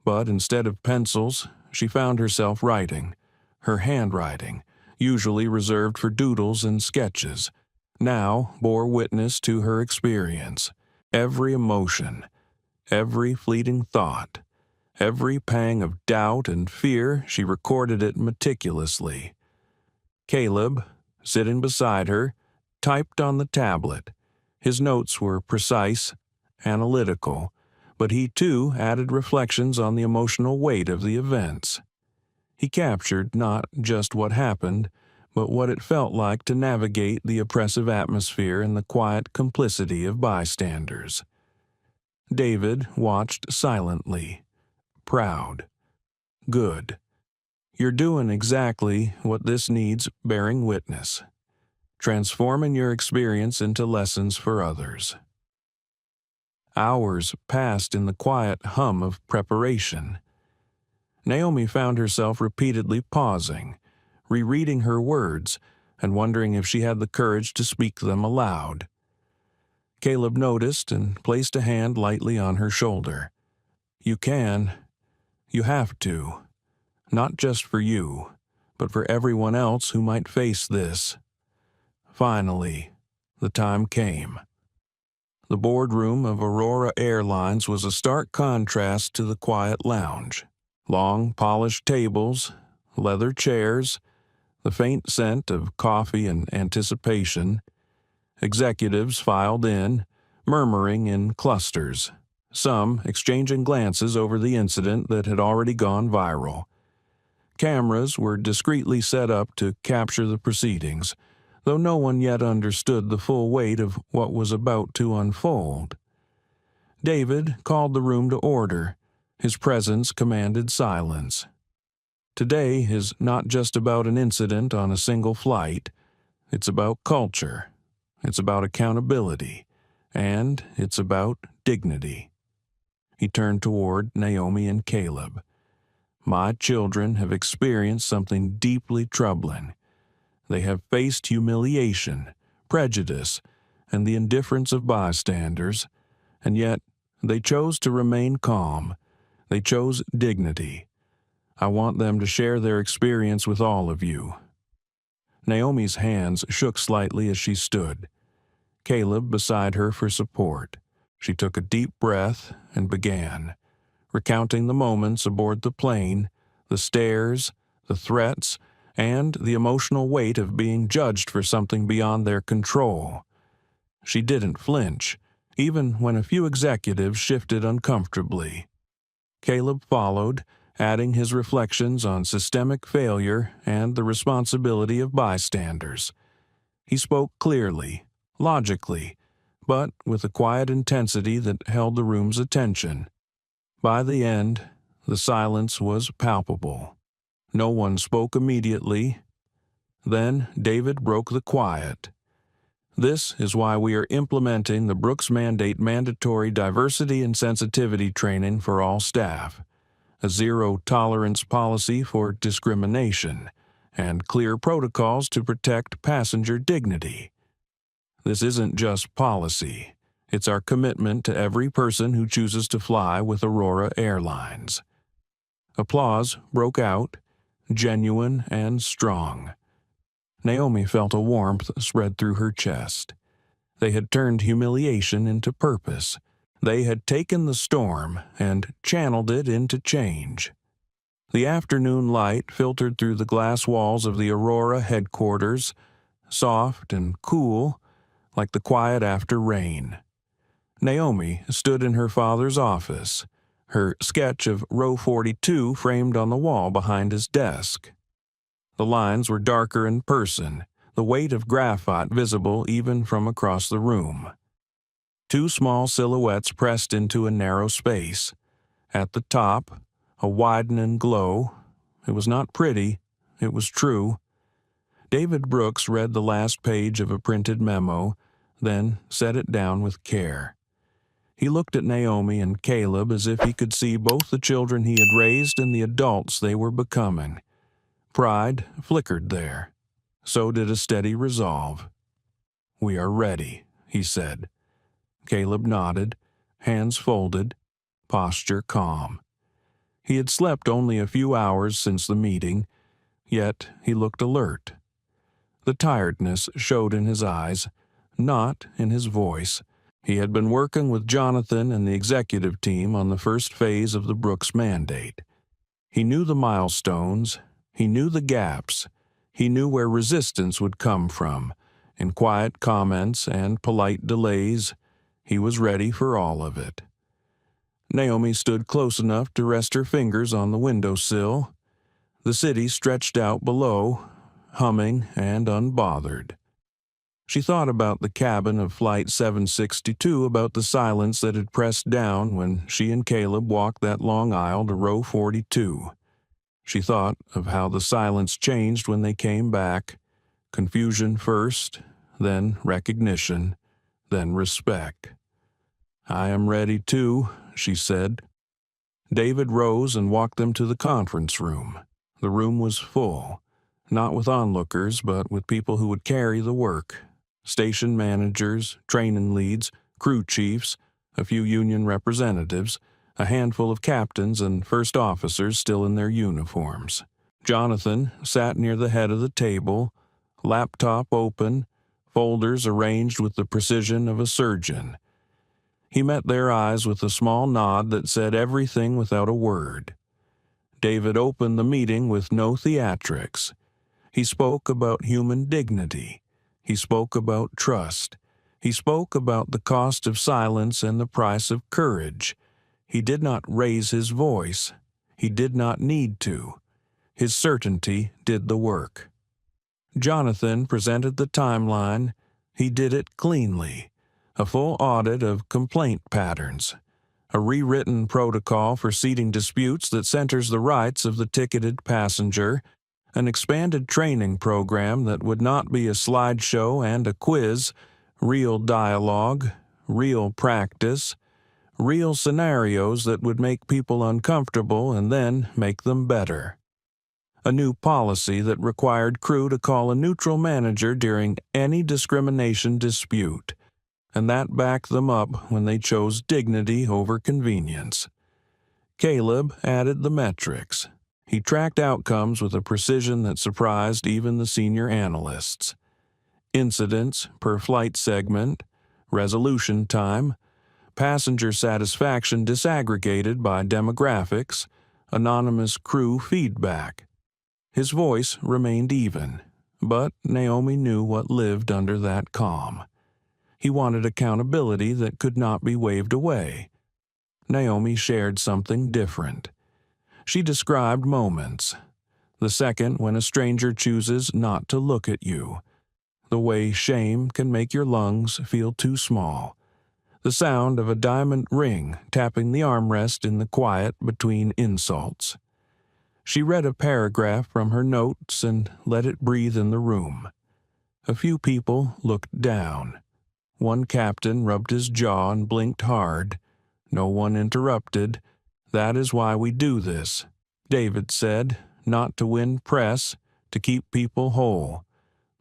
But instead of pencils, she found herself writing. Her handwriting, usually reserved for doodles and sketches, now bore witness to her experience. Every emotion, every fleeting thought, every pang of doubt and fear, she recorded it meticulously. Caleb, sitting beside her, typed on the tablet. His notes were precise, analytical, but he too added reflections on the emotional weight of the events. He captured not just what happened, but what it felt like to navigate the oppressive atmosphere and the quiet complicity of bystanders. David watched silently, proud. Good. You're doing exactly what this needs bearing witness. Transforming your experience into lessons for others. Hours passed in the quiet hum of preparation. Naomi found herself repeatedly pausing, rereading her words, and wondering if she had the courage to speak them aloud. Caleb noticed and placed a hand lightly on her shoulder. You can. You have to. Not just for you, but for everyone else who might face this. Finally, the time came. The boardroom of Aurora Airlines was a stark contrast to the quiet lounge. Long, polished tables, leather chairs, the faint scent of coffee and anticipation. Executives filed in, murmuring in clusters, some exchanging glances over the incident that had already gone viral. Cameras were discreetly set up to capture the proceedings, though no one yet understood the full weight of what was about to unfold. David called the room to order. His presence commanded silence. Today is not just about an incident on a single flight. It's about culture. It's about accountability. And it's about dignity. He turned toward Naomi and Caleb. My children have experienced something deeply troubling. They have faced humiliation, prejudice, and the indifference of bystanders, and yet they chose to remain calm. They chose dignity. I want them to share their experience with all of you. Naomi's hands shook slightly as she stood. Caleb beside her for support. She took a deep breath and began, recounting the moments aboard the plane, the stares, the threats, and the emotional weight of being judged for something beyond their control. She didn't flinch, even when a few executives shifted uncomfortably. Caleb followed, adding his reflections on systemic failure and the responsibility of bystanders. He spoke clearly, logically, but with a quiet intensity that held the room's attention. By the end, the silence was palpable. No one spoke immediately. Then David broke the quiet. This is why we are implementing the Brooks Mandate mandatory diversity and sensitivity training for all staff, a zero-tolerance policy for discrimination, and clear protocols to protect passenger dignity. This isn't just policy. It's our commitment to every person who chooses to fly with Aurora Airlines. Applause broke out, genuine and strong. Naomi felt a warmth spread through her chest. They had turned humiliation into purpose. They had taken the storm and channeled it into change. The afternoon light filtered through the glass walls of the Aurora headquarters, soft and cool, like the quiet after rain. Naomi stood in her father's office, her sketch of row 42 framed on the wall behind his desk. The lines were darker in person, the weight of graphite visible even from across the room. Two small silhouettes pressed into a narrow space. At the top, a widening glow. It was not pretty, it was true. David Brooks read the last page of a printed memo, then set it down with care. He looked at Naomi and Caleb as if he could see both the children he had raised and the adults they were becoming. Pride flickered there. So did a steady resolve. "We are ready," he said. Caleb nodded, hands folded, posture calm. He had slept only a few hours since the meeting, yet he looked alert. The tiredness showed in his eyes, not in his voice. He had been working with Jonathan and the executive team on the first phase of the Brooks mandate. He knew the milestones, he knew the gaps, he knew where resistance would come from. In quiet comments and polite delays, he was ready for all of it. Naomi stood close enough to rest her fingers on the windowsill. The city stretched out below, humming and unbothered. She thought about the cabin of Flight 762, about the silence that had pressed down when she and Caleb walked that long aisle to row 42. She thought of how the silence changed when they came back. Confusion first, then recognition, then respect. "I am ready too," she said. David rose and walked them to the conference room. The room was full, not with onlookers, but with people who would carry the work. Station managers, training leads, crew chiefs, a few union representatives, a handful of captains and first officers still in their uniforms. Jonathan sat near the head of the table, laptop open, folders arranged with the precision of a surgeon. He met their eyes with a small nod that said everything without a word. David opened the meeting with no theatrics. He spoke about human dignity. He spoke about trust. He spoke about the cost of silence and the price of courage. He did not raise his voice. He did not need to. His certainty did the work. Jonathan presented the timeline. He did it cleanly. A full audit of complaint patterns. A rewritten protocol for seating disputes that centers the rights of the ticketed passenger. An expanded training program that would not be a slideshow and a quiz, real dialogue, real practice, real scenarios that would make people uncomfortable and then make them better. A new policy that required crew to call a neutral manager during any discrimination dispute, and that backed them up when they chose dignity over convenience. Caleb added the metrics. He tracked outcomes with a precision that surprised even the senior analysts. Incidents per flight segment, resolution time, passenger satisfaction disaggregated by demographics, anonymous crew feedback. His voice remained even, but Naomi knew what lived under that calm. He wanted accountability that could not be waved away. Naomi shared something different. She described moments. The second when a stranger chooses not to look at you. The way shame can make your lungs feel too small. The sound of a diamond ring tapping the armrest in the quiet between insults. She read a paragraph from her notes and let it breathe in the room. A few people looked down. One captain rubbed his jaw and blinked hard. No one interrupted. "That is why we do this," David said, "not to win press, to keep people whole."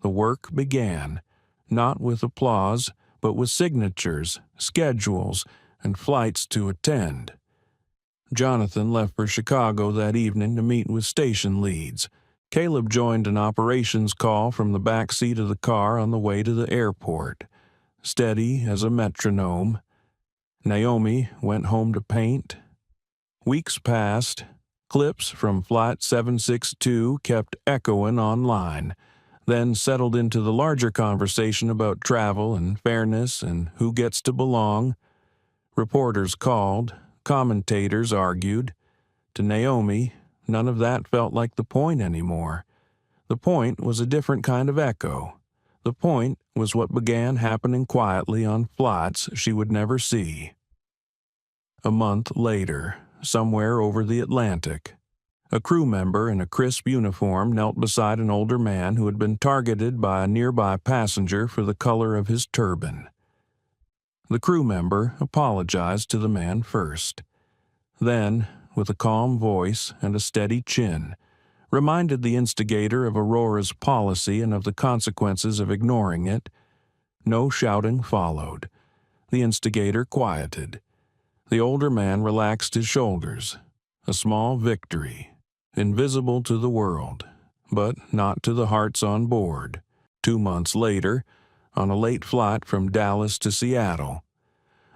The work began, not with applause, but with signatures, schedules, and flights to attend. Jonathan left for Chicago that evening to meet with station leads. Caleb joined an operations call from the back seat of the car on the way to the airport, steady as a metronome. Naomi went home to paint. Weeks passed. Clips from Flight 762 kept echoing online, then settled into the larger conversation about travel and fairness and who gets to belong. Reporters called, commentators argued. To Naomi, none of that felt like the point anymore. The point was a different kind of echo. The point was what began happening quietly on flights she would never see. A month later, somewhere over the Atlantic, a crew member in a crisp uniform knelt beside an older man who had been targeted by a nearby passenger for the color of his turban. The crew member apologized to the man first. Then, with a calm voice and a steady chin, reminded the instigator of Aurora's policy and of the consequences of ignoring it. No shouting followed. The instigator quieted. The older man relaxed his shoulders. A small victory, invisible to the world, but not to the hearts on board. 2 months later, on a late flight from Dallas to Seattle,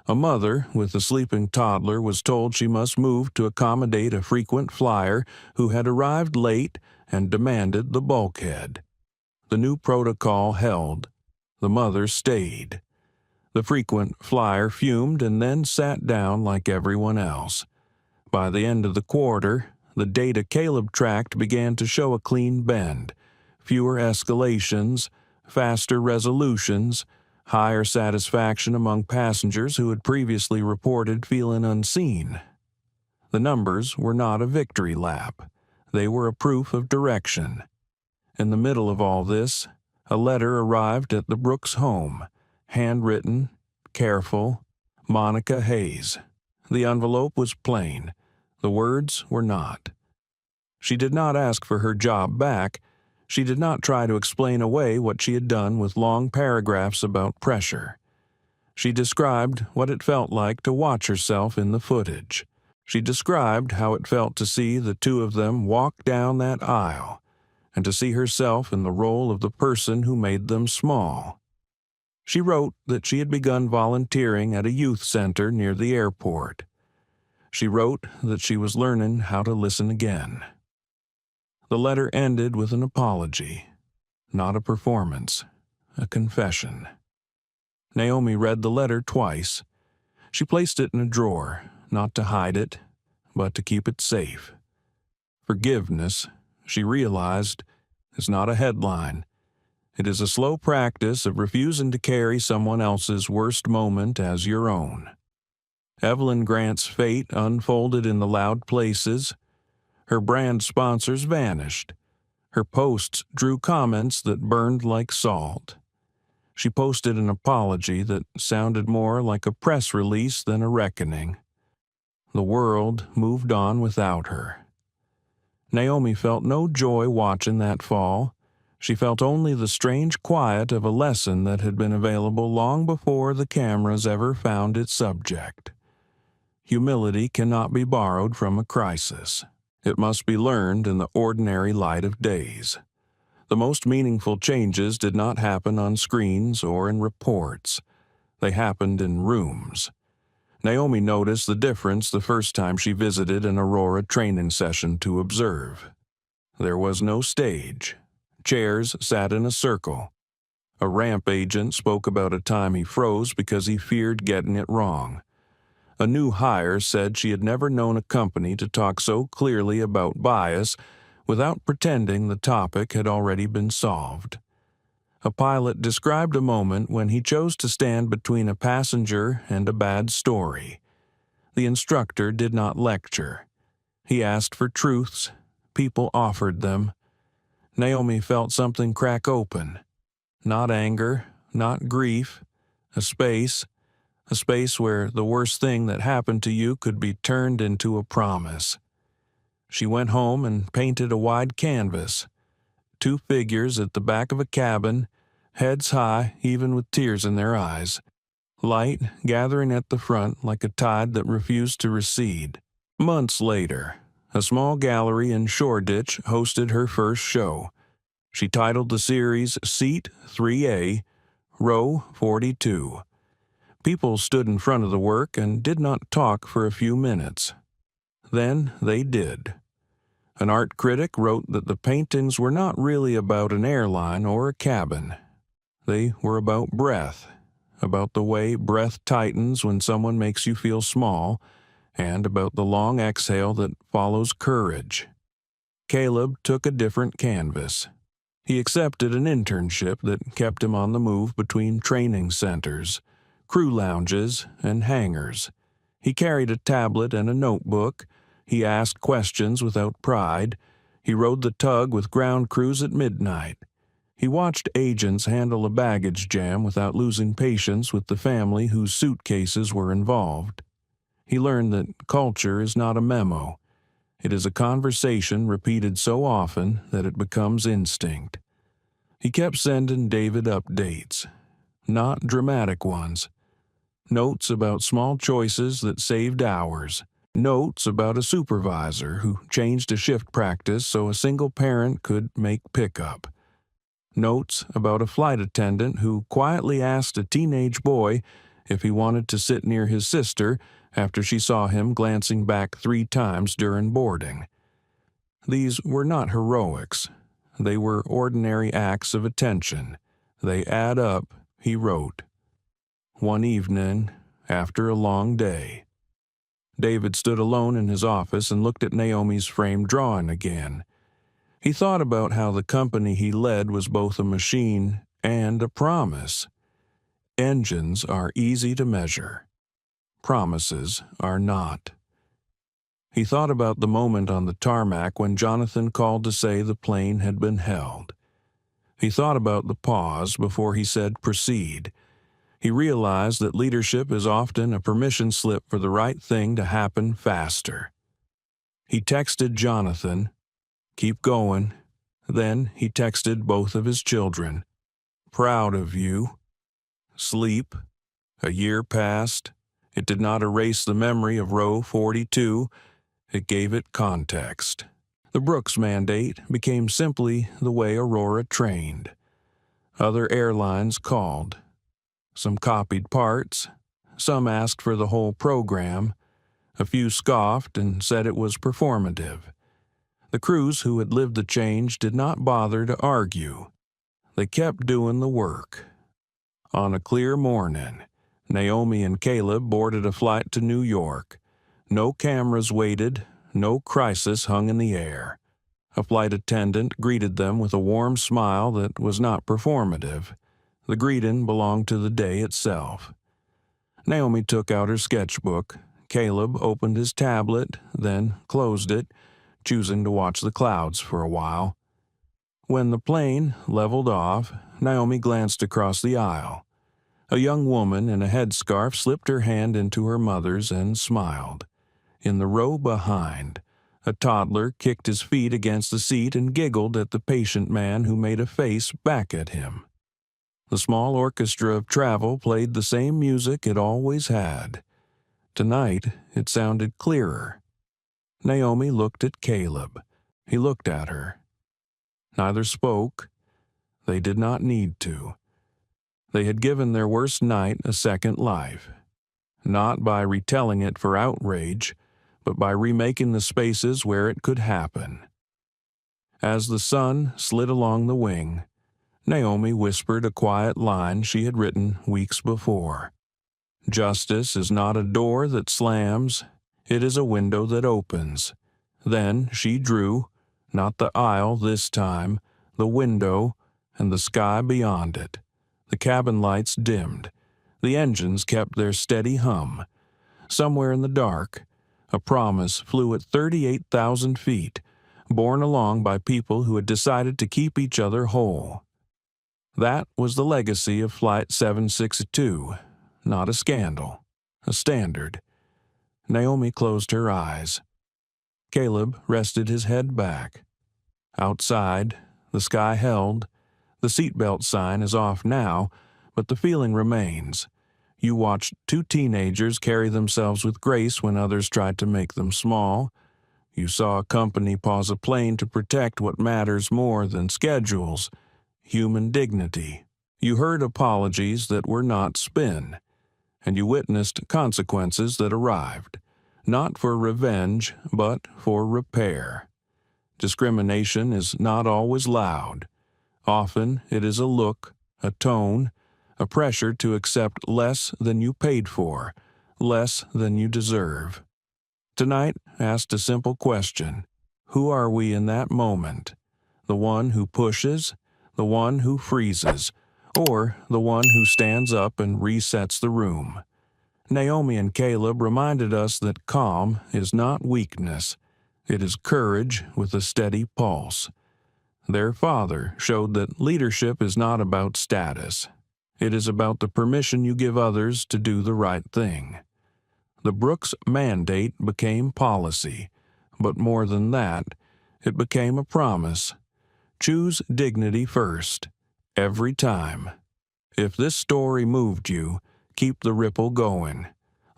a mother with a sleeping toddler was told she must move to accommodate a frequent flyer who had arrived late and demanded the bulkhead. The new protocol held. The mother stayed. The frequent flyer fumed and then sat down like everyone else. By the end of the quarter, the data Caleb tracked began to show a clean bend, fewer escalations, faster resolutions, higher satisfaction among passengers who had previously reported feeling unseen. The numbers were not a victory lap. They were a proof of direction. In the middle of all this, a letter arrived at the Brooks home, handwritten, careful, Monica Hayes. The envelope was plain. The words were not. She did not ask for her job back. She did not try to explain away what she had done with long paragraphs about pressure. She described what it felt like to watch herself in the footage. She described how it felt to see the two of them walk down that aisle, and to see herself in the role of the person who made them small. She wrote that she had begun volunteering at a youth center near the airport. She wrote that she was learning how to listen again. The letter ended with an apology, not a performance, a confession. Naomi read the letter twice. She placed it in a drawer, not to hide it, but to keep it safe. Forgiveness, she realized, is not a headline. It is a slow practice of refusing to carry someone else's worst moment as your own. Evelyn Grant's fate unfolded in the loud places. Her brand sponsors vanished. Her posts drew comments that burned like salt. She posted an apology that sounded more like a press release than a reckoning. The world moved on without her. Naomi felt no joy watching that fall. She felt only the strange quiet of a lesson that had been available long before the cameras ever found its subject. Humility cannot be borrowed from a crisis. It must be learned in the ordinary light of days. The most meaningful changes did not happen on screens or in reports. They happened in rooms. Naomi noticed the difference the first time she visited an Aurora training session to observe. There was no stage. Chairs sat in a circle. A ramp agent spoke about a time he froze because he feared getting it wrong. A new hire said she had never known a company to talk so clearly about bias without pretending the topic had already been solved. A pilot described a moment when he chose to stand between a passenger and a bad story. The instructor did not lecture. He asked for truths. People offered them. Naomi felt something crack open. Not anger, not grief, a space where the worst thing that happened to you could be turned into a promise. She went home and painted a wide canvas. 2 figures at the back of a cabin, heads high, even with tears in their eyes. Light gathering at the front like a tide that refused to recede. Months later, a small gallery in Shoreditch hosted her first show. She titled the series Seat 3A, Row 42. People stood in front of the work and did not talk for a few minutes. Then they did. An art critic wrote that the paintings were not really about an airline or a cabin. They were about breath, about the way breath tightens when someone makes you feel small, and about the long exhale that follows courage. Caleb took a different canvas. He accepted an internship that kept him on the move between training centers, crew lounges, and hangars. He carried a tablet and a notebook. He asked questions without pride. He rode the tug with ground crews at midnight. He watched agents handle a baggage jam without losing patience with the family whose suitcases were involved. He learned that culture is not a memo. It is a conversation repeated so often that it becomes instinct. He kept sending David updates, not dramatic ones. Notes about small choices that saved hours. Notes about a supervisor who changed a shift practice so a single parent could make pickup. Notes about a flight attendant who quietly asked a teenage boy if he wanted to sit near his sister after she saw him glancing back 3 times during boarding. These were not heroics. They were ordinary acts of attention. They add up, he wrote. One evening, after a long day. David stood alone in his office and looked at Naomi's framed drawing again. He thought about how the company he led was both a machine and a promise. Engines are easy to measure. Promises are not. He thought about the moment on the tarmac when Jonathan called to say the plane had been held. He thought about the pause before he said proceed. He realized that leadership is often a permission slip for the right thing to happen faster. He texted Jonathan, "Keep going." Then he texted both of his children, "Proud of you." Sleep. A year passed. It did not erase the memory of row 42. It gave it context. The Brooks mandate became simply the way Aurora trained. Other airlines called. Some copied parts. Some asked for the whole program. A few scoffed and said it was performative. The crews who had lived the change did not bother to argue. They kept doing the work. On a clear morning, Naomi and Caleb boarded a flight to New York. No cameras waited, no crisis hung in the air. A flight attendant greeted them with a warm smile that was not performative. The greeting belonged to the day itself. Naomi took out her sketchbook. Caleb opened his tablet, then closed it, choosing to watch the clouds for a while. When the plane leveled off, Naomi glanced across the aisle. A young woman in a headscarf slipped her hand into her mother's and smiled. In the row behind, a toddler kicked his feet against the seat and giggled at the patient man who made a face back at him. The small orchestra of travel played the same music it always had. Tonight, it sounded clearer. Naomi looked at Caleb. He looked at her. Neither spoke. They did not need to. They had given their worst night a second life, not by retelling it for outrage, but by remaking the spaces where it could happen. As the sun slid along the wing, Naomi whispered a quiet line she had written weeks before. Justice is not a door that slams, it is a window that opens. Then she drew, not the aisle this time, the window and the sky beyond it. The cabin lights dimmed. The engines kept their steady hum. Somewhere in the dark, a promise flew at 38,000 feet, borne along by people who had decided to keep each other whole. That was the legacy of Flight 762, not a scandal, a standard. Naomi closed her eyes. Caleb rested his head back. Outside, the sky held. The seatbelt sign is off now, but the feeling remains. You watched 2 teenagers carry themselves with grace when others tried to make them small. You saw a company pause a plane to protect what matters more than schedules, human dignity. You heard apologies that were not spin, and you witnessed consequences that arrived, not for revenge, but for repair. Discrimination is not always loud. Often it is a look, a tone, a pressure to accept less than you paid for, less than you deserve. Tonight asked a simple question. Who are we in that moment? The one who pushes, the one who freezes, or the one who stands up and resets the room? Naomi and Caleb reminded us that calm is not weakness. It is courage with a steady pulse. Their father showed that leadership is not about status. It is about the permission you give others to do the right thing. The Brooks mandate became policy, but more than that, it became a promise. Choose dignity first, every time. If this story moved you, keep the ripple going.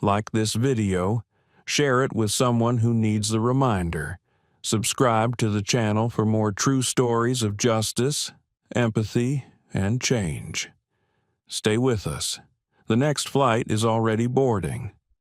Like this video, share it with someone who needs the reminder. Subscribe to the channel for more true stories of justice, empathy, and change. Stay with us. The next flight is already boarding.